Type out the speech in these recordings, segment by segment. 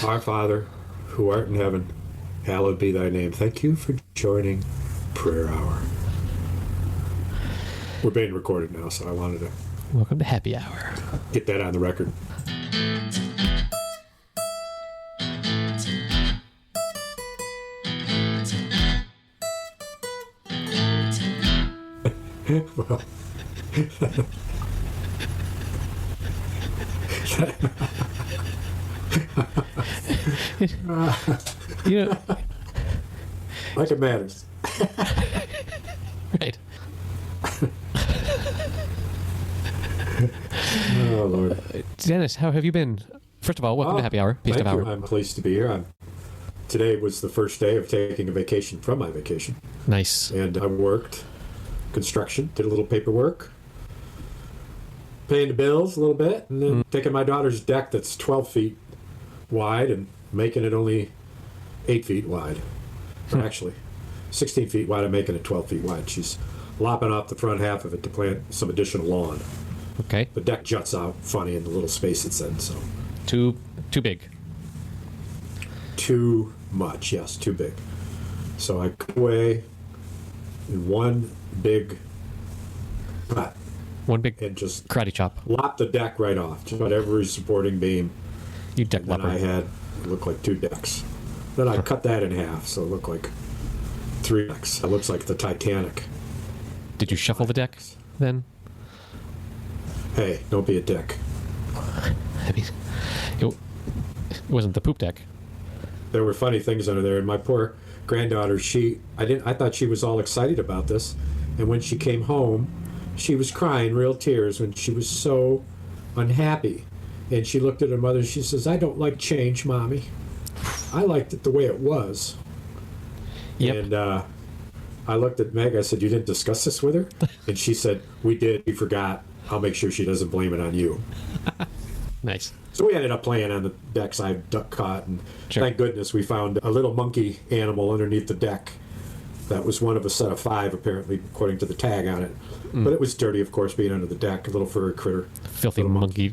Our Father, who art in heaven, hallowed be thy name. Thank you for joining Prayer Hour. We're being recorded now, so I wanted to Welcome to Happy Hour. get that on the record. Well, You know, like it matters. right. Oh, Lord. Dennis, how have you been? First of all, welcome to Happy Hour, Feast of Thank you. Hour. I'm pleased to be here. Today was the first day of taking a vacation from my vacation. Nice. And I worked construction, did a little paperwork, paying the bills a little bit, and then taking my daughter's deck that's 12 feet wide and making it only 8 feet wide. Or actually, 16 feet wide and making it 12 feet wide. She's lopping off the front half of it to plant some additional lawn. Okay. The deck juts out funny in the little space it's in, so. Too big. Too much, yes, too big. So I cut away in one big cut One big and just karate chop. lopped the deck right off, just about every supporting beam. You deck And then lopper. I had, it looked like 2 decks. Then I cut that in half, so it looked like 3 decks. It looks like the Titanic. Did you shuffle the deck then? Hey, don't be a dick. I mean, it wasn't the poop deck. There were funny things under there, and my poor granddaughter, I thought she was all excited about this, and when she came home, she was crying real tears when she was so unhappy. And she looked at her mother and she says, "I don't like change, Mommy. I liked it the way it was." Yep. And I looked at Meg, I said, "You didn't discuss this with her?" And she said, "We did, we forgot. I'll make sure she doesn't blame it on you." Nice. So we ended up playing on the decks I duck caught, and Sure. thank goodness we found a little monkey animal underneath the deck. That was one of a set of 5, apparently, according to the tag on it. But it was dirty, of course, being under the deck, a little furry critter. Filthy Little monkey.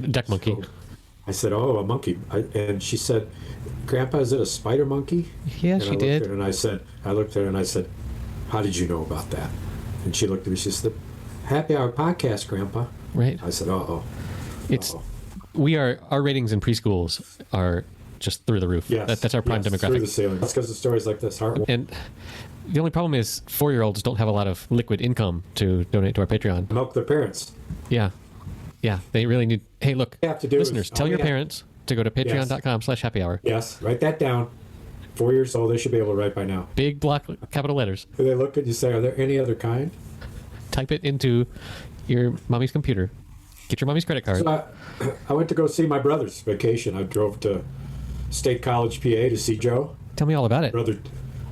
Deck monkey. So I said, "Oh, a monkey." And she said, "Grandpa, is it a spider monkey?" Yeah, And she I looked did. At her and I looked at her and I said, "How did you know about that?" And she looked at me, she said, "Happy Hour podcast, Grandpa." Right. I said, "Uh-oh." It's Uh-oh. our ratings in preschools are just through the roof. Yes. That's our prime Through the demographic. ceiling. That's because of stories like this. And the only problem is 4-year-olds don't have a lot of liquid income to donate to our Patreon. Milk their parents. Yeah. Yeah. They really need. Hey, look, All you have to do is- listeners, all tell you your have- parents to go to patreon.com/happy hour. Yes, write that down. 4 years old, they should be able to write by now. Big block capital letters. Do they look at you and say, "Are there any other kind?" Type it into your mommy's computer. Get your mommy's credit card. So I went to go see my brother's vacation. I drove to State College, PA to see Joe. Tell me all about it.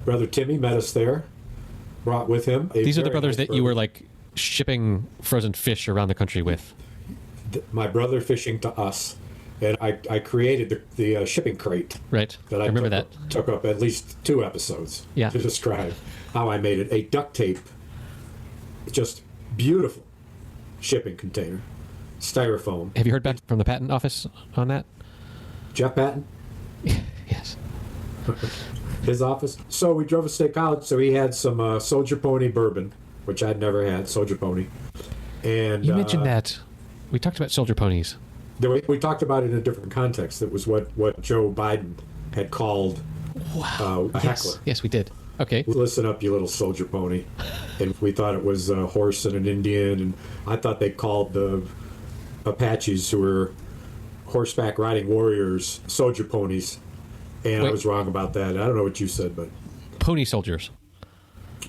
Brother Timmy met us there. Brought with him. These are the brothers that you were like shipping frozen fish around the country with. My brother fishing to us. And I created the shipping crate. Right. That I remember that. Took up at least 2 episodes Yeah. to describe how I made it. A duct tape, just beautiful shipping container. Styrofoam. Have you heard back from the patent office on that? Jeff Patton, Yes. his office. So we drove to State College, so he had some Soldier Pony bourbon, which I'd never had, Soldier Pony. And You mentioned that. We talked about soldier ponies. we talked about it in a different context. It was what Joe Biden had called a Yes. heckler. Yes, we did. Okay. Listen up, you little soldier pony. And we thought it was a horse and an Indian, and I thought they called the Apaches, who were horseback riding warriors, soldier ponies. And I Wait. was wrong about that. I don't know what you said, but Pony soldiers.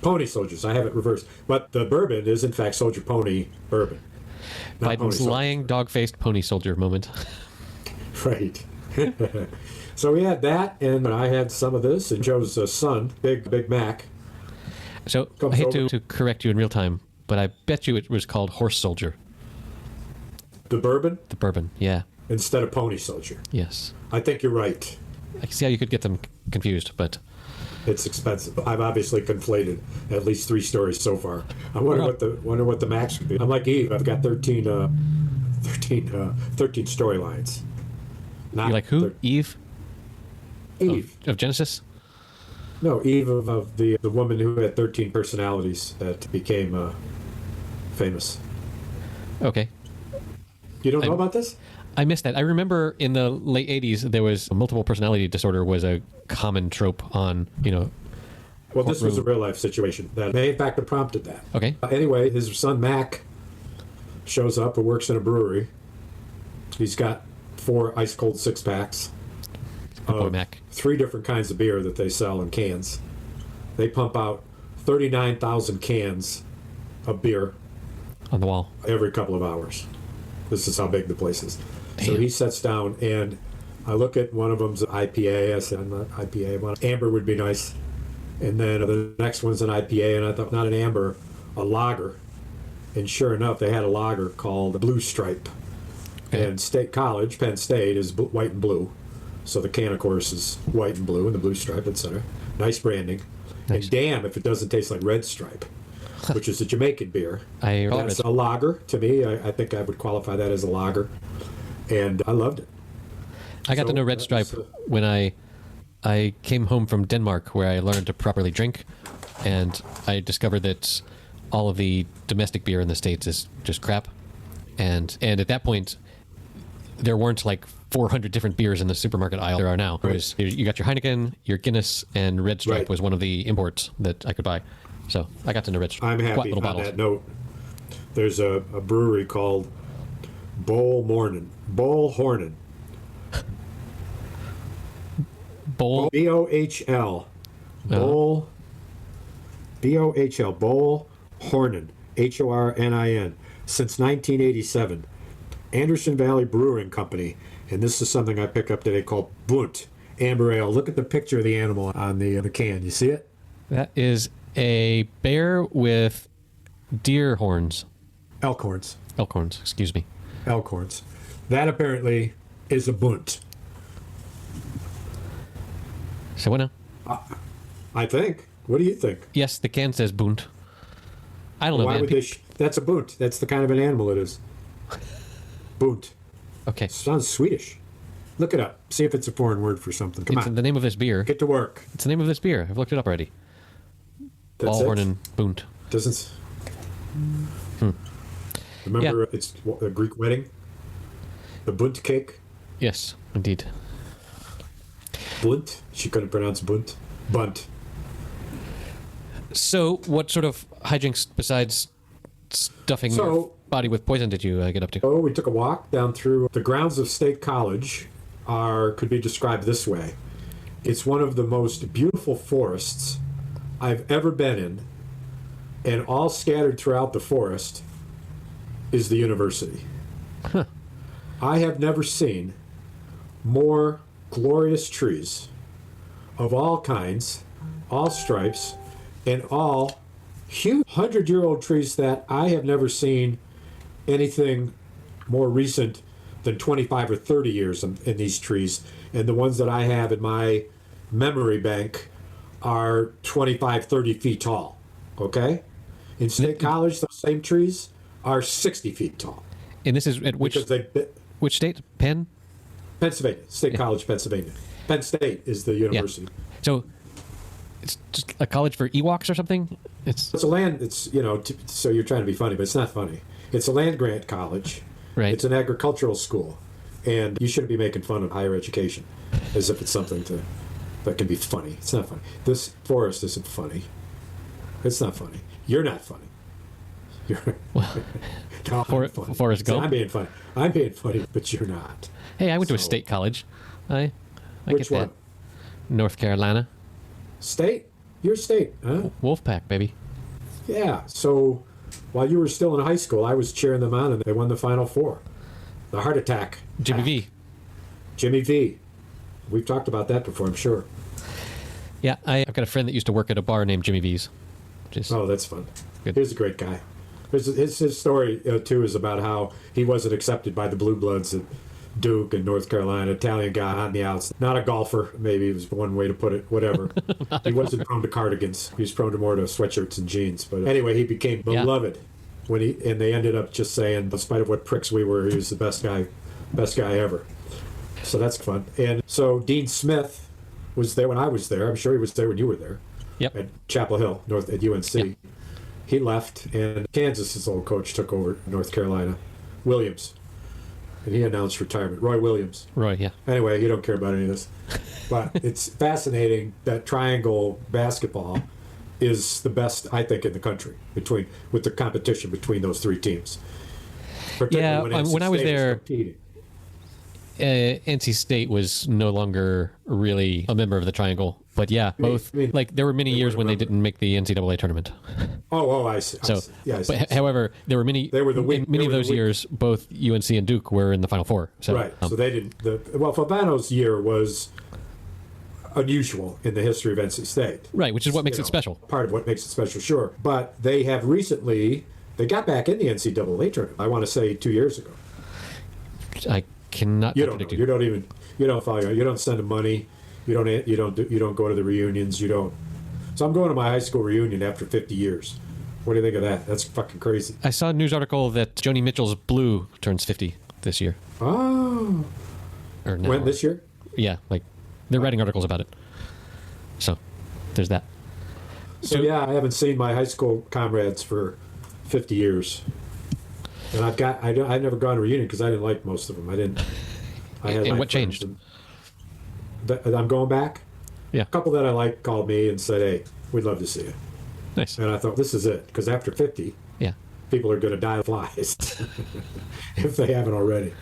pony soldiers. I have it reversed. But the bourbon is, in fact, soldier pony bourbon. Not pony Biden's soldier. lying dog-faced pony soldier moment. Right. So we had that, and I had some of this, and Joe's son, Big Mac. So Comes I hate over. to correct you in real time, but I bet you it was called horse soldier. The bourbon The bourbon. Yeah. instead of pony soldier. Yes. I think you're right. I can see how you could get them confused, but It's expensive. I've obviously conflated at least 3 stories so far. I wonder what the max would be. I'm like Eve. I've got 13 storylines. you're like who? Eve? Eve. of Genesis? No, Eve of the woman who had 13 personalities that became famous. Okay. You don't know about this? I missed that. I remember in the late 80s, there was multiple personality disorder was a common trope on, Well, this was a real-life situation that may, in fact, have prompted that. Okay. Anyway, his son, Mac, shows up and works in a brewery. He's got 4 ice-cold six-packs of Mac. 3 different kinds of beer that they sell in cans. They pump out 39,000 cans of beer On the wall. every couple of hours. This is how big the place is. Damn. So he sits down, and I look at one of them's an IPA. I said, I'm not IPA. I want amber would be nice. And then the next one's an IPA, and I thought, not an amber, a lager. And sure enough, they had a lager called Blue Stripe. Okay. And State College, Penn State, is white and blue. So the can, of course, is white and blue, and the Blue Stripe, etc. Nice branding. Nice. And damn if it doesn't taste like Red Stripe, which is a Jamaican beer. That's a lager to me. I think I would qualify that as a lager. And I loved it. I got to know Red Stripe when I came home from Denmark, where I learned to properly drink, and I discovered that all of the domestic beer in the States is just crap. And at that point, there weren't like 400 different beers in the supermarket aisle there are now. Right. You got your Heineken, your Guinness, and Red Stripe was one of the imports that I could buy. So I got to know Red Stripe. I'm happy on that note. There's a brewery called Bowl Hornin. Bowl? B-O-H-L. Bowl. B-O-H-L. Bowl Hornin. H-O-R-N-I-N. Since 1987. Anderson Valley Brewing Company. And this is something I pick up today called Bunt Amber Ale. Look at the picture of the animal on the can. You see it? That is a bear with deer horns. Elk horns. Elk horns, excuse me. Elk horns. That apparently is a Bunt. So what now? I think. What do you think? Yes, the can says Bund. I don't know, Why man. would they that's a Bunt. That's the kind of an animal it is. Bunt. Okay. Sounds Swedish. Look it up. See if it's a foreign word for something. Come It's on. the name of this beer. Get to work. It's the name of this beer. I've looked it up already. That's Ballhorn it? and Bund. Doesn't. Remember, it's a Greek wedding. The Bunt cake. Yes, indeed. Bunt. She couldn't pronounce Bunt. Bunt. So, what sort of hijinks besides stuffing your body with poison did you get up to? Oh, we took a walk down through the grounds of State College. Could be described this way. It's one of the most beautiful forests I've ever been in, and all scattered throughout the forest is the university. Huh. I have never seen more glorious trees of all kinds, all stripes, and all huge 100-year-old trees that I have never seen anything more recent than 25 or 30 years in these trees. And the ones that I have in my memory bank are 25, 30 feet tall. Okay? In State College, those same trees are 60 feet tall. And this is at which state? Penn? Pennsylvania. State College, Pennsylvania. Penn State is the university. Yeah. So it's just a college for Ewoks or something? It's a land, so you're trying to be funny, but it's not funny. It's a land-grant college. Right. It's an agricultural school. And you shouldn't be making fun of higher education as if it's something that can be funny. It's not funny. This forest isn't funny. It's not funny. You're not funny. No, Forrest Gump? I'm being funny. I'm being funny, but you're not. Hey, I went to a state college. I Which get that. one? North Carolina. State? You're state, huh? Wolfpack, baby. Yeah. So while you were still in high school, I was cheering them on, and they won the Final Four. The Heart Attack. Jimmy V. Jimmy V. We've talked about that before, I'm sure. Yeah, I've got a friend that used to work at a bar named Jimmy V's. Oh, that's fun. Good. He's a great guy. His story, too, is about how he wasn't accepted by the Blue Bloods at Duke in North Carolina. Italian guy on the outs. Not a golfer, maybe was one way to put it. Whatever. He wasn't prone to cardigans. He was prone to more to sweatshirts and jeans. But anyway, he became beloved. And they ended up just saying, in spite of what pricks we were, he was the best guy ever. So that's fun. And so Dean Smith was there when I was there. I'm sure he was there when you were there. Yep. At Chapel Hill, North at UNC. Yep. He left, and Kansas's old coach took over North Carolina, Williams, and he announced retirement. Roy Williams. Roy, yeah. Anyway, you don't care about any of this, but it's fascinating that triangle basketball is the best, I think, in the country with the competition between those three teams. Yeah, when I was State there, competing. NC State was no longer really a member of the triangle. But yeah, both, like, there were many years when they didn't make the NCAA tournament. Oh, I see. So, I see. Yeah, I see. But, however, there were many. They were the weak. In many of those years, both UNC and Duke were in the Final Four. So, right. So they didn't. Fabano's year was unusual in the history of NC State. Right, which is what makes it special. Part of what makes it special, sure. But they have recently. They got back in the NCAA tournament. I want to say 2 years ago. I cannot. You don't know. You don't even. You don't follow. You don't send them money. You don't go to the reunions. You don't. So I'm going to my high school reunion after 50 years. What do you think of that? That's fucking crazy. I saw a news article that Joni Mitchell's Blue turns 50 this year. Oh. Or now. When, this year? Yeah, like they're writing articles about it. So there's that. So yeah, I haven't seen my high school comrades for 50 years. And I've never gone to a reunion because I didn't like most of them. I didn't. And what changed? I'm going back. Yeah. A couple that I liked called me and said, "Hey, we'd love to see you." Nice. And I thought, this is it, because after 50, yeah, people are going to die of flies if they haven't already.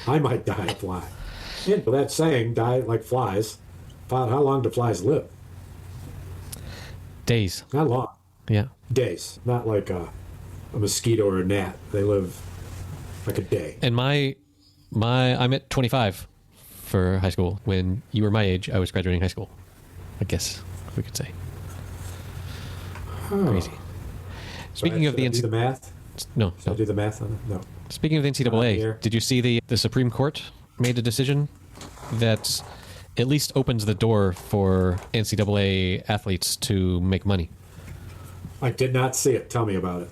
I might die of fly. And that saying, "Die like flies." How long do flies live? Days. Not long. Yeah. Days. Not like a mosquito or a gnat. They live like a day. And I'm at 25 for high school. When you were my age, I was graduating high school, I guess we could say. Crazy. Speaking of the do the math? No. Should I do the math on it? No. Speaking of the NCAA, did you see the Supreme Court made a decision that at least opens the door for NCAA athletes to make money? I did not see it. Tell me about it.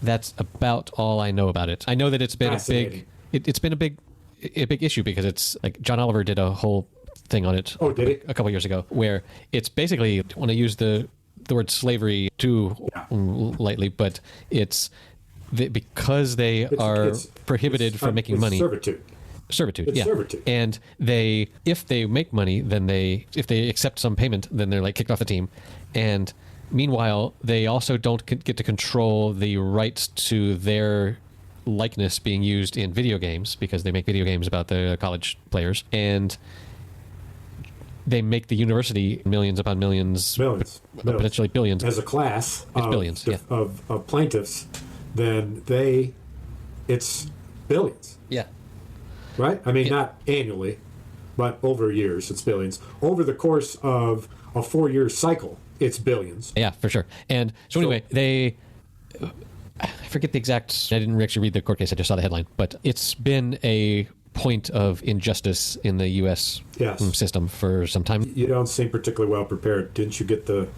That's about all I know about it. I know that it's been it's been a big issue because it's like John Oliver did a whole thing on it. Oh, did he? A couple years ago, where it's basically, I don't want to use the word slavery too lightly, but it's because they are prohibited from making money. Servitude. It's servitude. And if they make money, then if they accept some payment, then they're like kicked off the team. And meanwhile, they also don't get to control the rights to their likeness being used in video games, because they make video games about the college players, and they make the university millions upon millions, potentially billions. As a class billions, of plaintiffs, then it's billions. Yeah. Right? I mean, not annually, but over years, it's billions. Over the course of a 4-year cycle, it's billions. Yeah, for sure. And so anyway, I forget the exact, I didn't actually read the court case, I just saw the headline, but it's been a point of injustice in the U.S. system for some time. You don't seem particularly well prepared. Didn't you get the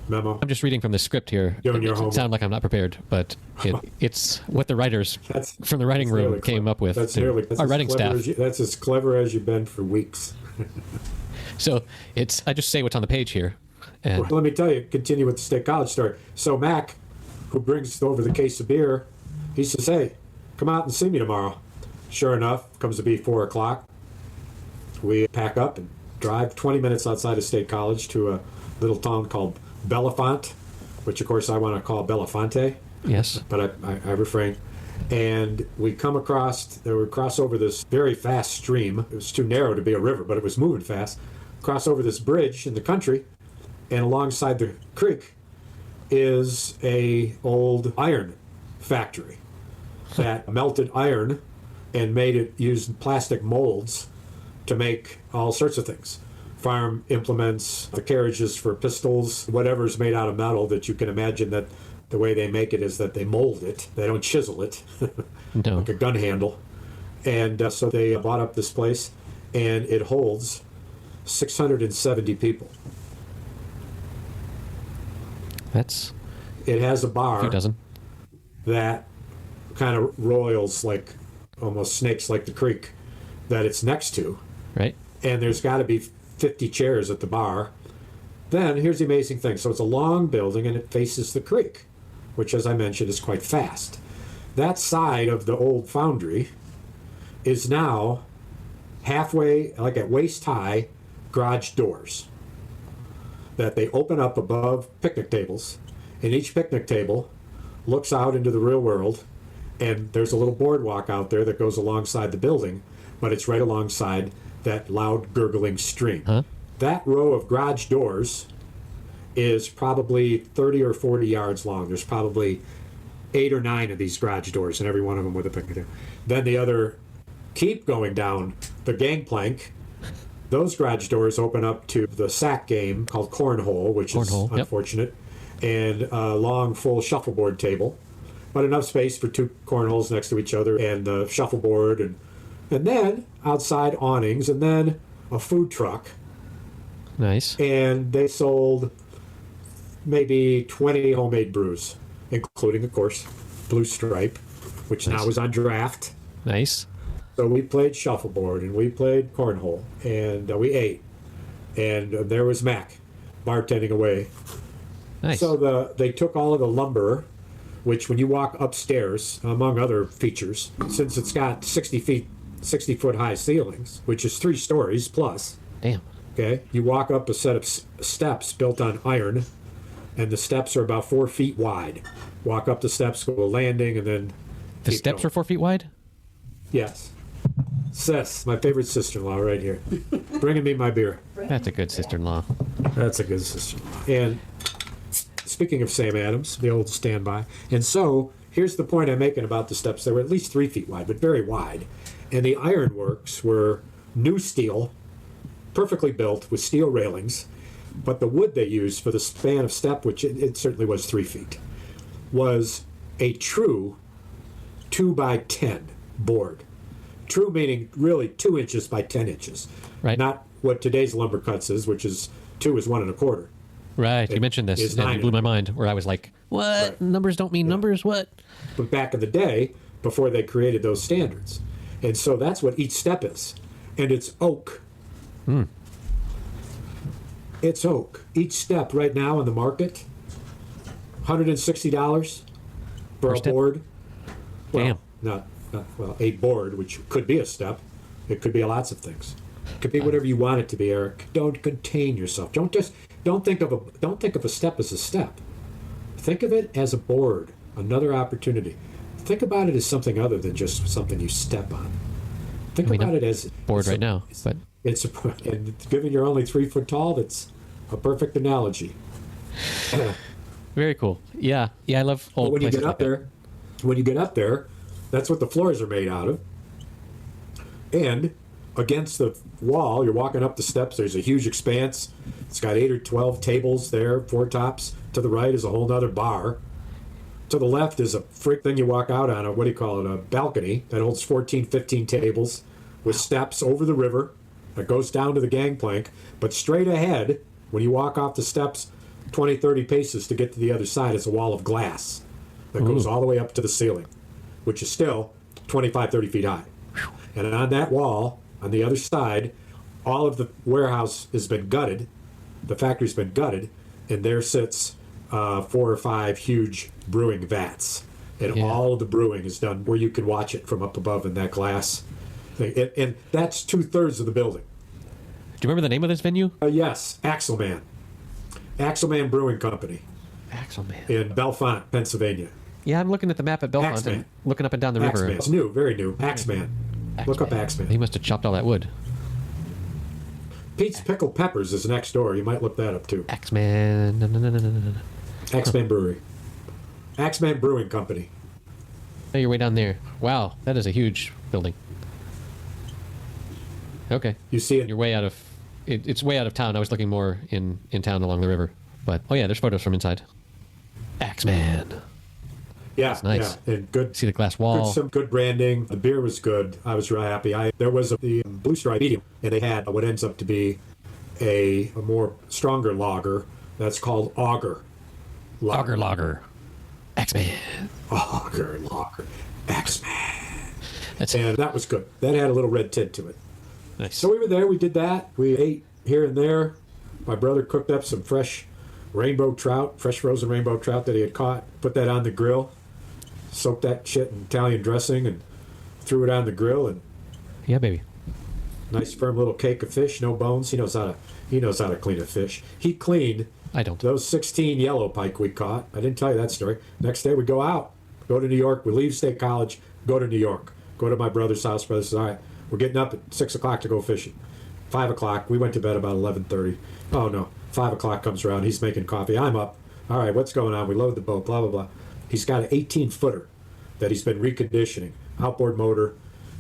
memo? I'm just reading from the script here. It sounds like I'm not prepared, but it's what the writers from the writing room came up with. That's our writing staff. That's as clever as you've been for weeks. So I just say what's on the page here. And well, let me tell you, continue with the State College story. So Mac, who brings over the case of beer, he says, "Hey, come out and see me tomorrow." Sure enough, comes to be 4 o'clock. We pack up and drive 20 minutes outside of State College to a little town called Bellefonte, which of course I want to call Belafonte. Yes. But I refrain. And we cross over this very fast stream. It was too narrow to be a river, but it was moving fast. Cross over this bridge in the country, and alongside the creek is a old iron factory that melted iron and used plastic molds to make all sorts of things. Farm implements, the carriages for pistols, whatever's made out of metal that you can imagine that the way they make it is that they mold it. They don't chisel it like a gun handle. And so they bought up this place, and it holds 670 people. It has a bar, a few dozen, that kind of roils like almost snakes like the creek that it's next to. Right. And there's got to be 50 chairs at the bar. Then, here's the amazing thing. So it's a long building, and it faces the creek, which, as I mentioned, is quite fast. That side of the old foundry is now halfway, like at waist-high, garage doors that they open up above picnic tables, and each picnic table looks out into the real world, and there's a little boardwalk out there that goes alongside the building, but it's right alongside that loud gurgling stream. Huh? That row of garage doors is probably 30 or 40 yards long. There's probably 8 or 9 of these garage doors, and every one of them with a picnic table. Then the other keep going down the gangplank. Those garage doors open up to the sack game called cornhole, which is unfortunate, and a long, full shuffleboard table, but enough space for 2 cornholes next to each other, and the shuffleboard, and then outside awnings, and then a food truck. Nice. And they sold maybe 20 homemade brews, including, of course, Blue Stripe, which now is on draft. Nice. So we played shuffleboard, and we played cornhole, and we ate. And there was Mac bartending away. Nice. So they took all of the lumber, which when you walk upstairs, among other features, since it's got 60-foot high ceilings, which is 3 stories plus. Damn. Okay, you walk up a set of steps built on iron, and the steps are about 4 feet wide. Walk up the steps, go to a landing, and then the steps are 4 feet wide? Yes. Sis, my favorite sister-in-law right here. Bringing me my beer. That's a good sister-in-law. That's a good sister-in-law. And speaking of Sam Adams, the old standby, and so here's the point I'm making about the steps. They were at least 3 feet wide, but very wide. And the ironworks were new steel, perfectly built with steel railings, but the wood they used for the span of step, which it certainly was 3 feet, was a true 2 by 10 board. True meaning really 2 inches by 10 inches. Right. Not what today's lumber cuts is, which is 2 is 1 1/4. Right. You mentioned this, and it blew my mind, where I was like, what? Right. Numbers don't mean numbers? What? But back in the day, before they created those standards. And so that's what each step is. And it's oak. It's oak. Each step right now in the market, $160 for a board. Well, Damn. Well, a board, which could be a step. It could be lots of things. It could be whatever you want it to be, Eric. Don't contain yourself. Don't think of a step as a step. Think of it as a board, another opportunity. Think about it as something other than just something you step on. Think about it as board right now, but it's and given you're only 3 foot tall, that's a perfect analogy. Very cool. Yeah, I love old. But when you get up there, that's what the floors are made out of. And against the wall, you're walking up the steps. There's a huge expanse. It's got 8 or 12 tables there, 4 tops. To the right is a whole other bar. To the left is a freak thing you walk out on, a balcony that holds 14, 15 tables with steps over the river that goes down to the gangplank. But straight ahead, when you walk off the steps 20, 30 paces to get to the other side, is a wall of glass that goes all the way up to the ceiling, which is still 25, 30 feet high. And on that wall, on the other side, all of the warehouse has been gutted. The factory's been gutted, and there sits 4 or 5 huge brewing vats. And all of the brewing is done where you can watch it from up above in that glass thing. And that's 2/3 of the building. Do you remember the name of this venue? Yes, Axelman. Axelman Brewing Company. Axelman. In Bellefonte, Pennsylvania. Yeah, I'm looking at the map at Bellefonte and looking up and down the river. Axeman. It's new, very new. Axeman. Look up Axeman. He must have chopped all that wood. Pete's Pickled Peppers is next door. You might look that up too. Axeman. No. Axeman Brewery. Axeman Brewing Company. Oh, you're way down there. Wow, that is a huge building. Okay. You see it? You're way out of... It's way out of town. I was looking more in town along the river. But, oh yeah, there's photos from inside. Axeman. Yeah, that's nice. Yeah, and good. See the glass wall. Some good branding. The beer was good. I was really happy. There was the Blue Stripe medium, and they had what ends up to be a more stronger lager that's called Auger. Lager. Axeman. Auger. Axeman. And that was good. That had a little red tint to it. Nice. So we were there. We did that. We ate here and there. My brother cooked up some fresh frozen rainbow trout that he had caught. Put that on the grill, soaked that shit in Italian dressing, and threw it on the grill. And yeah, baby. Nice firm little cake of fish, no bones. He knows how to clean a fish. He cleaned. I don't. Those 16 yellow pike we caught. I didn't tell you that story. Next day we go out, go to New York. We leave State College, go to New York. Go to my brother's house. Brother says, all right, we're getting up at 6 o'clock to go fishing. 5 o'clock, we went to bed about 11:30. Oh no, 5 o'clock comes around. He's making coffee. I'm up. All right, what's going on? We load the boat, blah, blah, blah. He's got an 18-footer that he's been reconditioning. Outboard motor.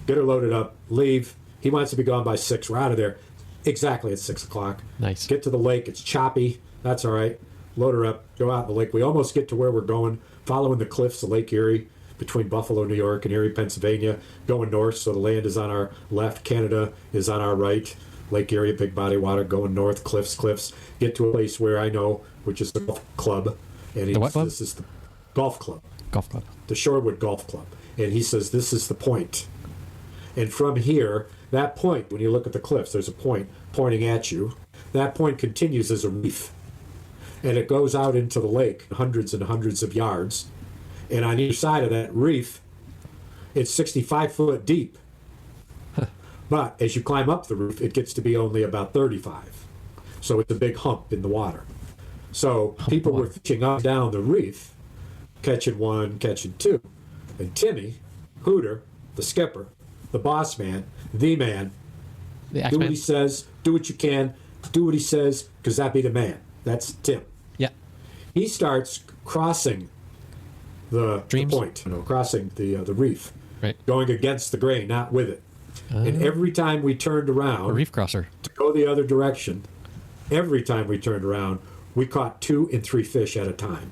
Get her loaded up, leave. He wants to be gone by 6. We're out of there exactly at 6 o'clock. Nice. Get to the lake. It's choppy. That's all right. Load her up. Go out in the lake. We almost get to where we're going, following the cliffs of Lake Erie, between Buffalo, New York, and Erie, Pennsylvania, going north. So the land is on our left. Canada is on our right. Lake Erie, big body of water, going north, cliffs. Get to a place where I know, which is the golf club. And The what club? This is the golf club. Golf club. The Shorewood Golf Club. And he says, this is the point. And from here, that point, when you look at the cliffs, there's a point pointing at you. That point continues as a reef. And it goes out into the lake, hundreds and hundreds of yards. And on each side of that reef, it's 65 foot deep. But as you climb up the roof, it gets to be only about 35. So it's a big hump in the water. So people were fishing up and down the reef, catching one, catching two. And Timmy, Hooter, the skipper, the boss man, the man, The do Axeman. what he says, do what you can, do what he says, because that be the man. That's Tim. Yeah. He starts crossing the Dreams? point, crossing the reef, Right. going against the grain, not with it. And every time we turned A around reef crosser. to go the other direction, every time we turned around, we caught 2 and 3 fish at a time.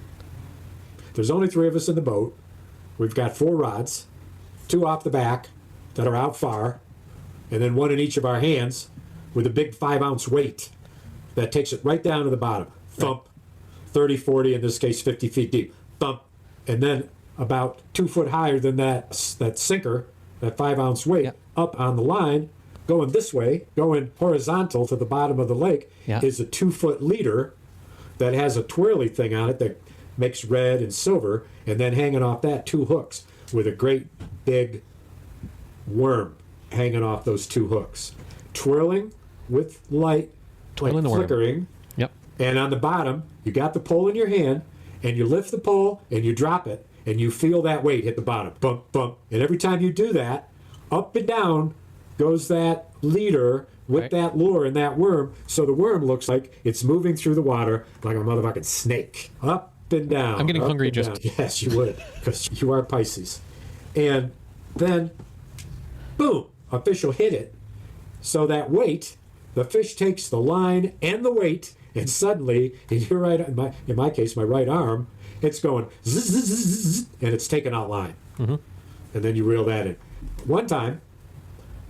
There's only 3 of us in the boat. We've got 4 rods, 2 off the back that are out far, and then 1 in each of our hands with a big 5-ounce weight that takes it right down to the bottom. Thump, 30, 40, in this case 50 feet deep. Thump, and then about 2 foot higher than that sinker, that 5-ounce weight, Yep. up on the line, going this way, going horizontal to the bottom of the lake, Yeah. is a 2-foot leader that has a twirly thing on it that makes red and silver, and then hanging off that 2 hooks with a great big worm hanging off those 2 hooks. Twirling with light, Twirling like the worm. flickering, Yep. and on the bottom, you got the pole in your hand, and you lift the pole, and you drop it, and you feel that weight hit the bottom. Bump, bump. And every time you do that, up and down goes that leader with Right. that lure and that worm, so the worm looks like it's moving through the water like a motherfucking snake. Up and down. I'm getting up hungry and just- down. Yes, you would, because you are Pisces. And then, boom, a fish will hit it. So that weight, the fish takes the line and the weight, and suddenly, in your right, in my case, my right arm, it's going zzz, zzz, zzz, zzz, and it's taking out line. And then you reel that in. One time,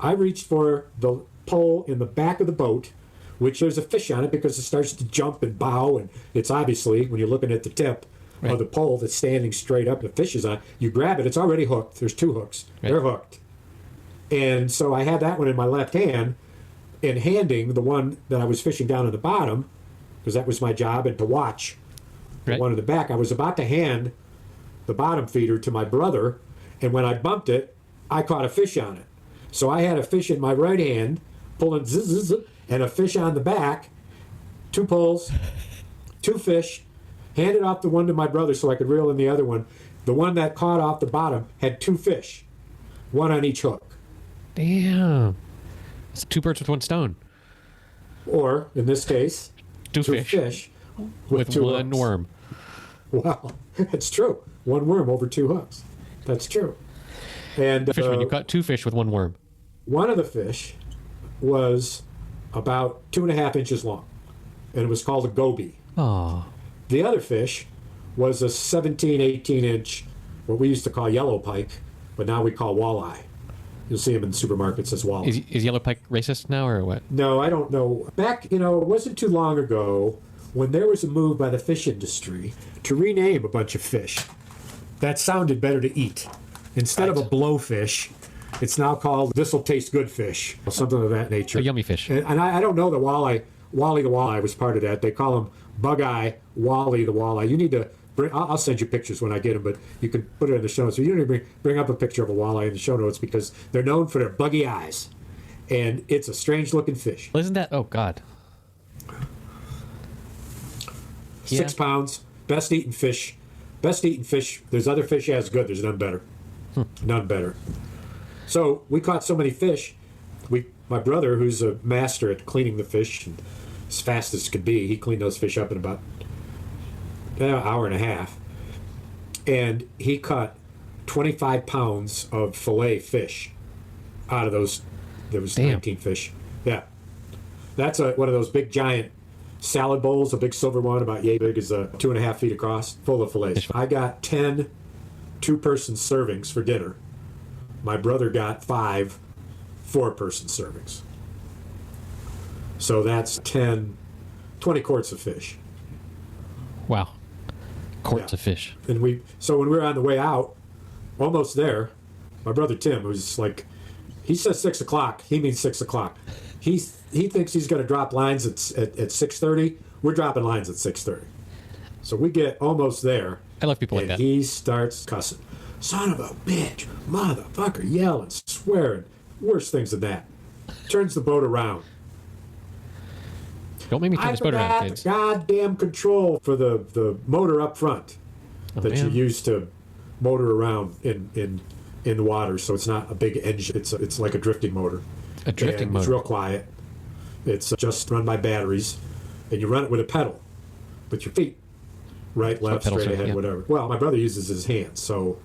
I reached for the pole in the back of the boat, which there's a fish on it because it starts to jump and bow, and it's obviously, when you're looking at the tip of the pole that's standing straight up, the fish is on, you grab it, it's already hooked. There's 2 hooks. Right. They're hooked. And so I had that one in my left hand, and handing the one that I was fishing down in the bottom, because that was my job, and to watch the Right. one in the back. I was about to hand the bottom feeder to my brother, and when I bumped it, I caught a fish on it. So I had a fish in my right hand, pulling zzz, zzz, zzz, and a fish on the back, 2 poles, 2 fish, handed off the one to my brother so I could reel in the other one. The one that caught off the bottom had 2 fish, 1 on each hook. Damn. It's 2 birds with 1 stone. Or, in this case, 2 2 fish. fish With 2 1 hooks. worm. Wow, that's true. 1 worm over 2 hooks. That's true. And Fisherman, you caught 2 fish with 1 worm. one of the fish was about 2.5 inches long, and it was called a goby. Oh. The other fish was a 17, 18-inch, what we used to call yellow pike, but now we call walleye. You'll see them in the supermarkets as walleye. Is yellow pike racist now or what? No, I don't know. Back, it wasn't too long ago when there was a move by the fish industry to rename a bunch of fish that sounded better to eat. Instead of a blowfish, it's now called this'll taste good fish, or something of that nature. A yummy fish. And I don't know that walleye Wally the Walleye was part of that. They call him Bug-Eye Wally the Walleye. You need to bring, I'll send you pictures when I get them, but you can put it in the show notes. So you need to bring up a picture of a walleye in the show notes because they're known for their buggy eyes. And it's a strange-looking fish. Isn't that? Oh, God. 6 pounds. Best eaten fish. Best eaten fish. There's other fish as good. There's none better. None better. So we caught so many fish. My brother, who's a master at cleaning the fish, and as fast as could be, he cleaned those fish up in about an hour and a half. And he caught 25 pounds of fillet fish out of those. There was 19 fish. Yeah. That's one of those big giant salad bowls, a big silver one, about yay big, is 2.5 feet across, full of fillets. I got 10 two-person servings for dinner. My brother got 5 4-person servings. So that's 20 quarts of fish. Wow. Quarts of fish. And so when we were on the way out, almost there, my brother Tim, who's like, he says 6 o'clock, he means 6 o'clock. He thinks he's going to drop lines at 6:30. We're dropping lines at 6:30. So we get almost there. I love people like that. And he starts cussing. Son of a bitch, motherfucker, yelling, swearing, worse things than that. Turns the boat around. Don't make me turn this boat around, kids. The goddamn control for the motor up front that you use to motor around in the water, so it's not a big engine. It's like a drifting motor. A drifting motor. It's real quiet. It's just run by batteries, and you run it with a pedal, with your feet, right, left, straight ahead, whatever. Well, my brother uses his hands, so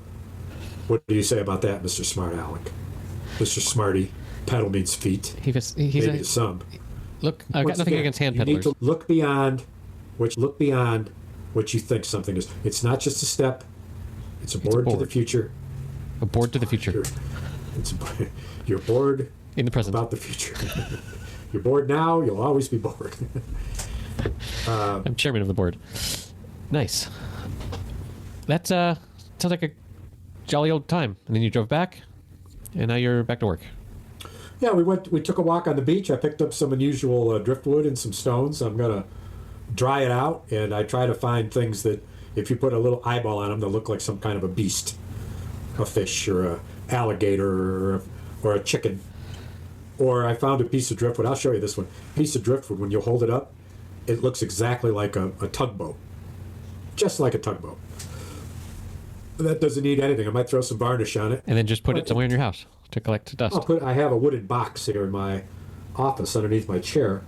what do you say about that, Mr. Smart Alec? Mr. Smarty, pedal means feet. He's maybe to some. Look, I've got nothing against hand pedalers. You need to look beyond what you think something is. It's not just a step. It's a board to the future. A board to the future. You're bored in the present about the future. You're bored now. You'll always be bored. I'm chairman of the board. Nice. That sounds like a jolly old time. And then you drove back, and now you're back to work. Yeah, we took a walk on the beach. I picked up some unusual driftwood and some stones. I'm going to dry it out, and I try to find things that if you put a little eyeball on them, they'll look like some kind of a beast, a fish or a alligator or a chicken. Or I found a piece of driftwood. I'll show you this one. Piece of driftwood, when you hold it up, it looks exactly like a tugboat. Just like a tugboat. That doesn't need anything. I might throw some varnish on it. And then just put it somewhere in your house to collect dust. I have a wooden box here in my office underneath my chair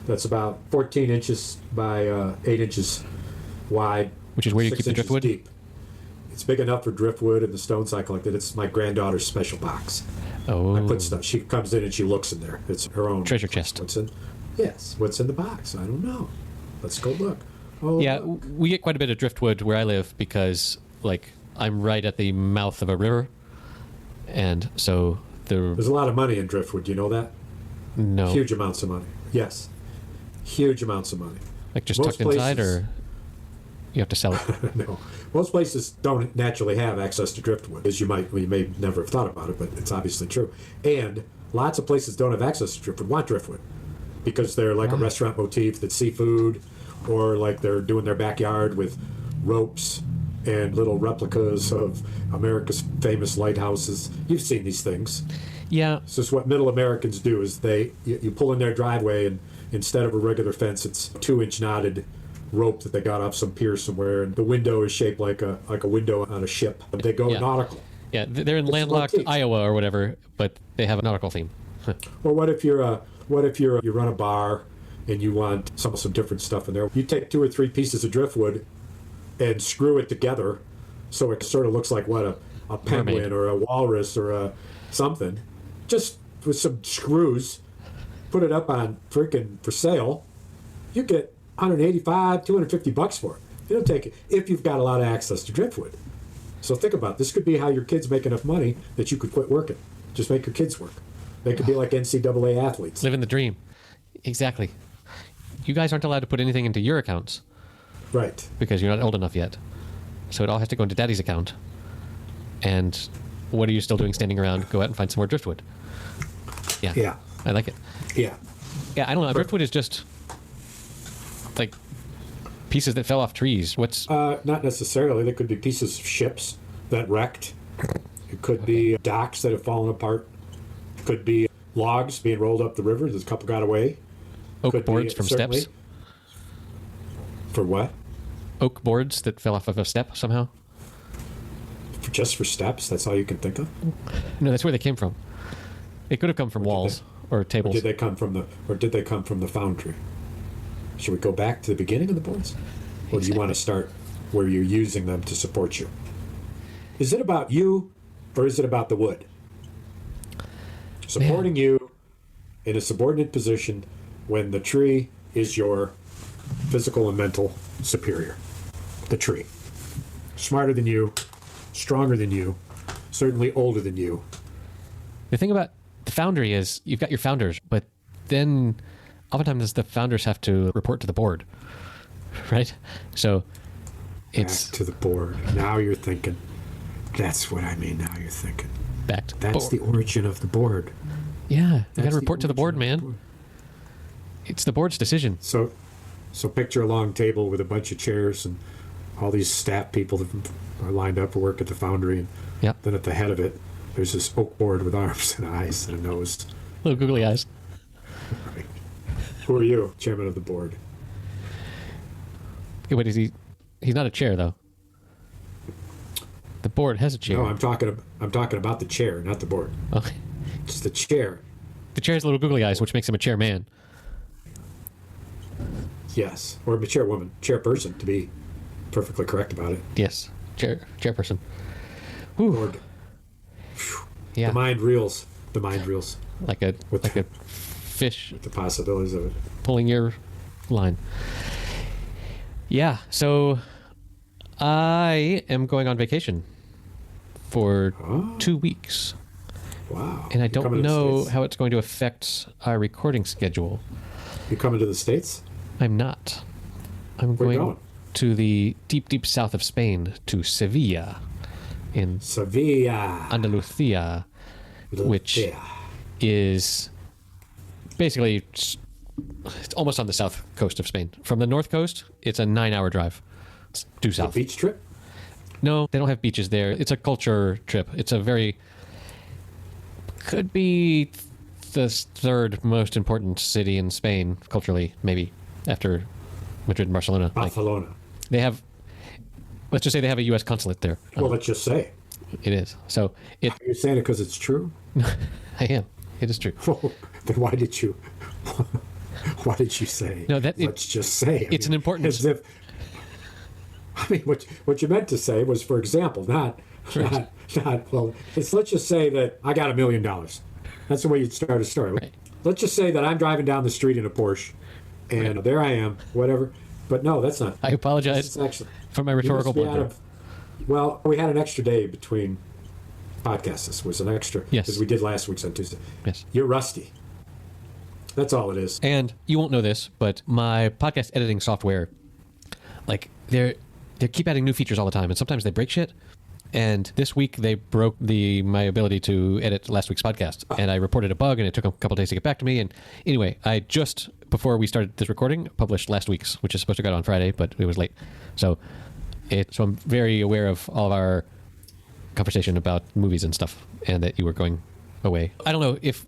that's about 14 inches by 8 inches wide. Which is where you keep the driftwood? Deep. It's big enough for driftwood and the stones I collected. It's my granddaughter's special box. Oh. I put stuff. She comes in and she looks in there. It's her own treasure chest. What's in the box? I don't know. Let's go look. Oh, yeah, look. We get quite a bit of driftwood where I live because, I'm right at the mouth of a river, and so there's a lot of money in driftwood. Do you know that? No. Huge amounts of money. Yes. Huge amounts of money. Like just tucked inside, or you have to sell it? No. Most places don't naturally have access to driftwood, as you may never have thought about it, but it's obviously true. And lots of places don't have access to driftwood, want driftwood, because they're like a restaurant motif that's seafood, or like they're doing their backyard with ropes and little replicas of America's famous lighthouses. You've seen these things. Yeah. It's just what middle Americans do is you pull in their driveway, and instead of a regular fence, it's 2-inch knotted rope that they got off some pier somewhere, and the window is shaped like a window on a ship. They go nautical. Yeah, they're in landlocked Iowa or whatever, but they have a nautical theme. Or what if you run a bar and you want some different stuff in there? You take 2 or 3 pieces of driftwood and screw it together so it sort of looks like a penguin mermaid, or a walrus or a something. Just with some screws, put it up on freaking for sale. You get $185, $250 for it. It'll take it if you've got a lot of access to driftwood. So think about it. This could be how your kids make enough money that you could quit working. Just make your kids work. They could be like NCAA athletes. Living the dream. Exactly. You guys aren't allowed to put anything into your accounts. Right. Because you're not old enough yet. So it all has to go into Daddy's account. And what are you still doing standing around? Go out and find some more driftwood. Yeah. Yeah. I like it. Yeah. Yeah, I don't know. Driftwood is just like pieces that fell off trees? What's Not necessarily. They could be pieces of ships that wrecked. It could be docks that have fallen apart. It could be logs being rolled up the river. There's a couple got away. oak Could boards be, from certainly. steps? For what? Oak boards that fell off of a step somehow? Just for steps? That's all you can think of? No, that's where they came from. It could have come from walls or tables. Did they come from the foundry? Should we go back to the beginning of the boards? Or do you want to start where you're using them to support you? Is it about you or is it about the wood? Supporting you in a subordinate position when the tree is your physical and mental superior. The tree. Smarter than you, stronger than you, certainly older than you. The thing about the foundry is you've got your founders, but then oftentimes the founders have to report to the board, right? So it's back to the board. Now you're thinking. That's what I mean. Now you're thinking. back to the That's board. the origin of the board. Yeah, you got That's to report to the board, origin of man. the board. It's the board's decision. So picture a long table with a bunch of chairs and all these staff people that are lined up to work at the foundry. And Yep. then at the head of it, there's this oak board with arms and eyes and a nose. Little googly eyes. Right. Who are you, chairman of the board? Okay, what is he? He's not a chair, though. The board has a chair. No, I'm talking about the chair, not the board. Okay. It's the chair. The chair has little googly eyes, which makes him a chairman. Yes, or a chairwoman, chairperson, to be perfectly correct about it. Yes, chairperson. Whew. Board. Yeah, The mind reels. The mind reels. like a With like a fish the possibilities of it. pulling your line. Yeah, so I am going on vacation for 2 weeks, Wow. and I You don't coming to the know States? how it's going to affect our recording schedule. You coming to the States? I'm not. I'm Where you going going? to the deep, deep south of Spain, to Sevilla, in Sevilla. Andalusia, which Yeah. is basically it's almost on the south coast of Spain. From the north coast, it's a 9-hour drive. It's due A south. beach trip? No, they don't have beaches there. It's a culture trip. It's a very could be the third most important city in Spain culturally, maybe after Madrid and Barcelona. Like, Barcelona. they have, let's just say they have a U.S. consulate there. Well, let's just say. It is. So it. You're saying it because it's true? I am. It is true. Then why did you? Why did you say? No, that- let's just say. it's an important- As if. I mean, what you meant to say was, for example, not. Well, let's just say that I got $1 million. That's the way you'd start a story. Right. Let's just say that I'm driving down the street in a Porsche, and there I am, whatever. But no, that's not. I apologize It's actually for my you rhetorical must be out blunder. of- Well, we had an extra day between podcasts. This was an extra. Yes. Because we did last week's on Tuesday. Yes. You're rusty. That's all it is. And you won't know this, but my podcast editing software, like they keep adding new features all the time, and sometimes they break shit. And this week they broke my ability to edit last week's podcast, and I reported a bug, and it took a couple days to get back to me. And anyway, I just before we started this recording published last week's, which is supposed to go out on Friday, but it was late. So I'm very aware of all of our conversation about movies and stuff, and that you were going away. I don't know if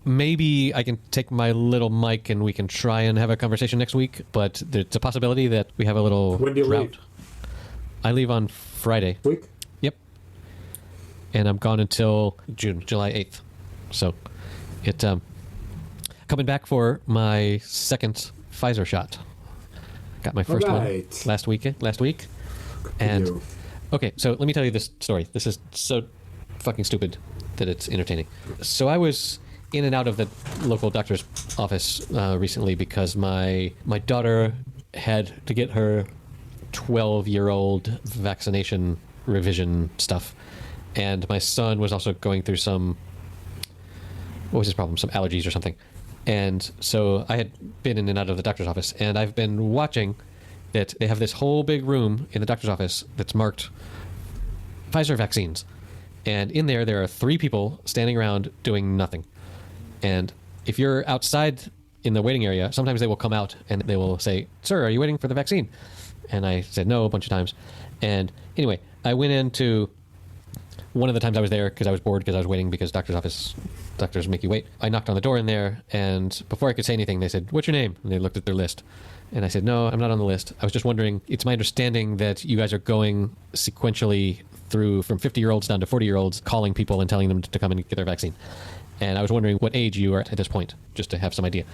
maybe I can take my little mic and we can try and have a conversation next week, but there's a possibility that we have a little When do you drought. leave? I leave on Friday. Week? Yep. And I'm gone until July 8th. So it coming back for my second Pfizer shot. Got my first right. one last week. And you. okay, so let me tell you this story. This is so fucking stupid that it's entertaining. So I was in and out of the local doctor's office recently because my daughter had to get her 12-year-old vaccination revision stuff, and my son was also going through some, what was his problem? Some allergies or something. And so I had been in and out of the doctor's office, and I've been watching that they have this whole big room in the doctor's office that's marked Pfizer vaccines. And in there are 3 people standing around doing nothing. And if you're outside in the waiting area, sometimes they will come out and they will say, "Sir, are you waiting for the vaccine?" And I said no a bunch of times. And anyway, I went into one of the times I was there because I was bored because I was waiting because doctors make you wait. I knocked on the door in there, and before I could say anything, they said, "What's your name?" And they looked at their list. And I said, "No, I'm not on the list. I was just wondering, it's my understanding that you guys are going sequentially through from 50-year-olds down to 40-year-olds, calling people and telling them to come and get their vaccine. And I was wondering what age you are at this point, just to have some idea."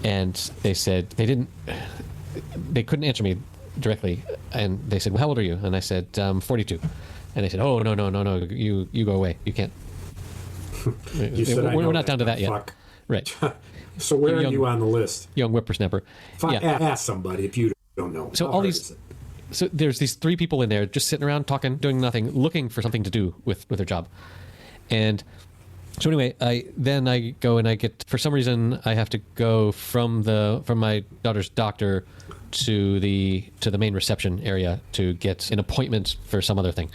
And they said they couldn't answer me directly. And they said, "Well, how old are you?" And I said, 42. And they said, "Oh, no, you go away. You can't." We're not down to that yet. Fuck. Right. So where are you on the list? Young whippersnapper. Ask somebody if you don't know. So so there's these 3 people in there just sitting around talking, doing nothing, looking for something to do with their job. And so anyway, I go and I get, for some reason I have to go from my daughter's doctor to the main reception area to get an appointment for some other thing.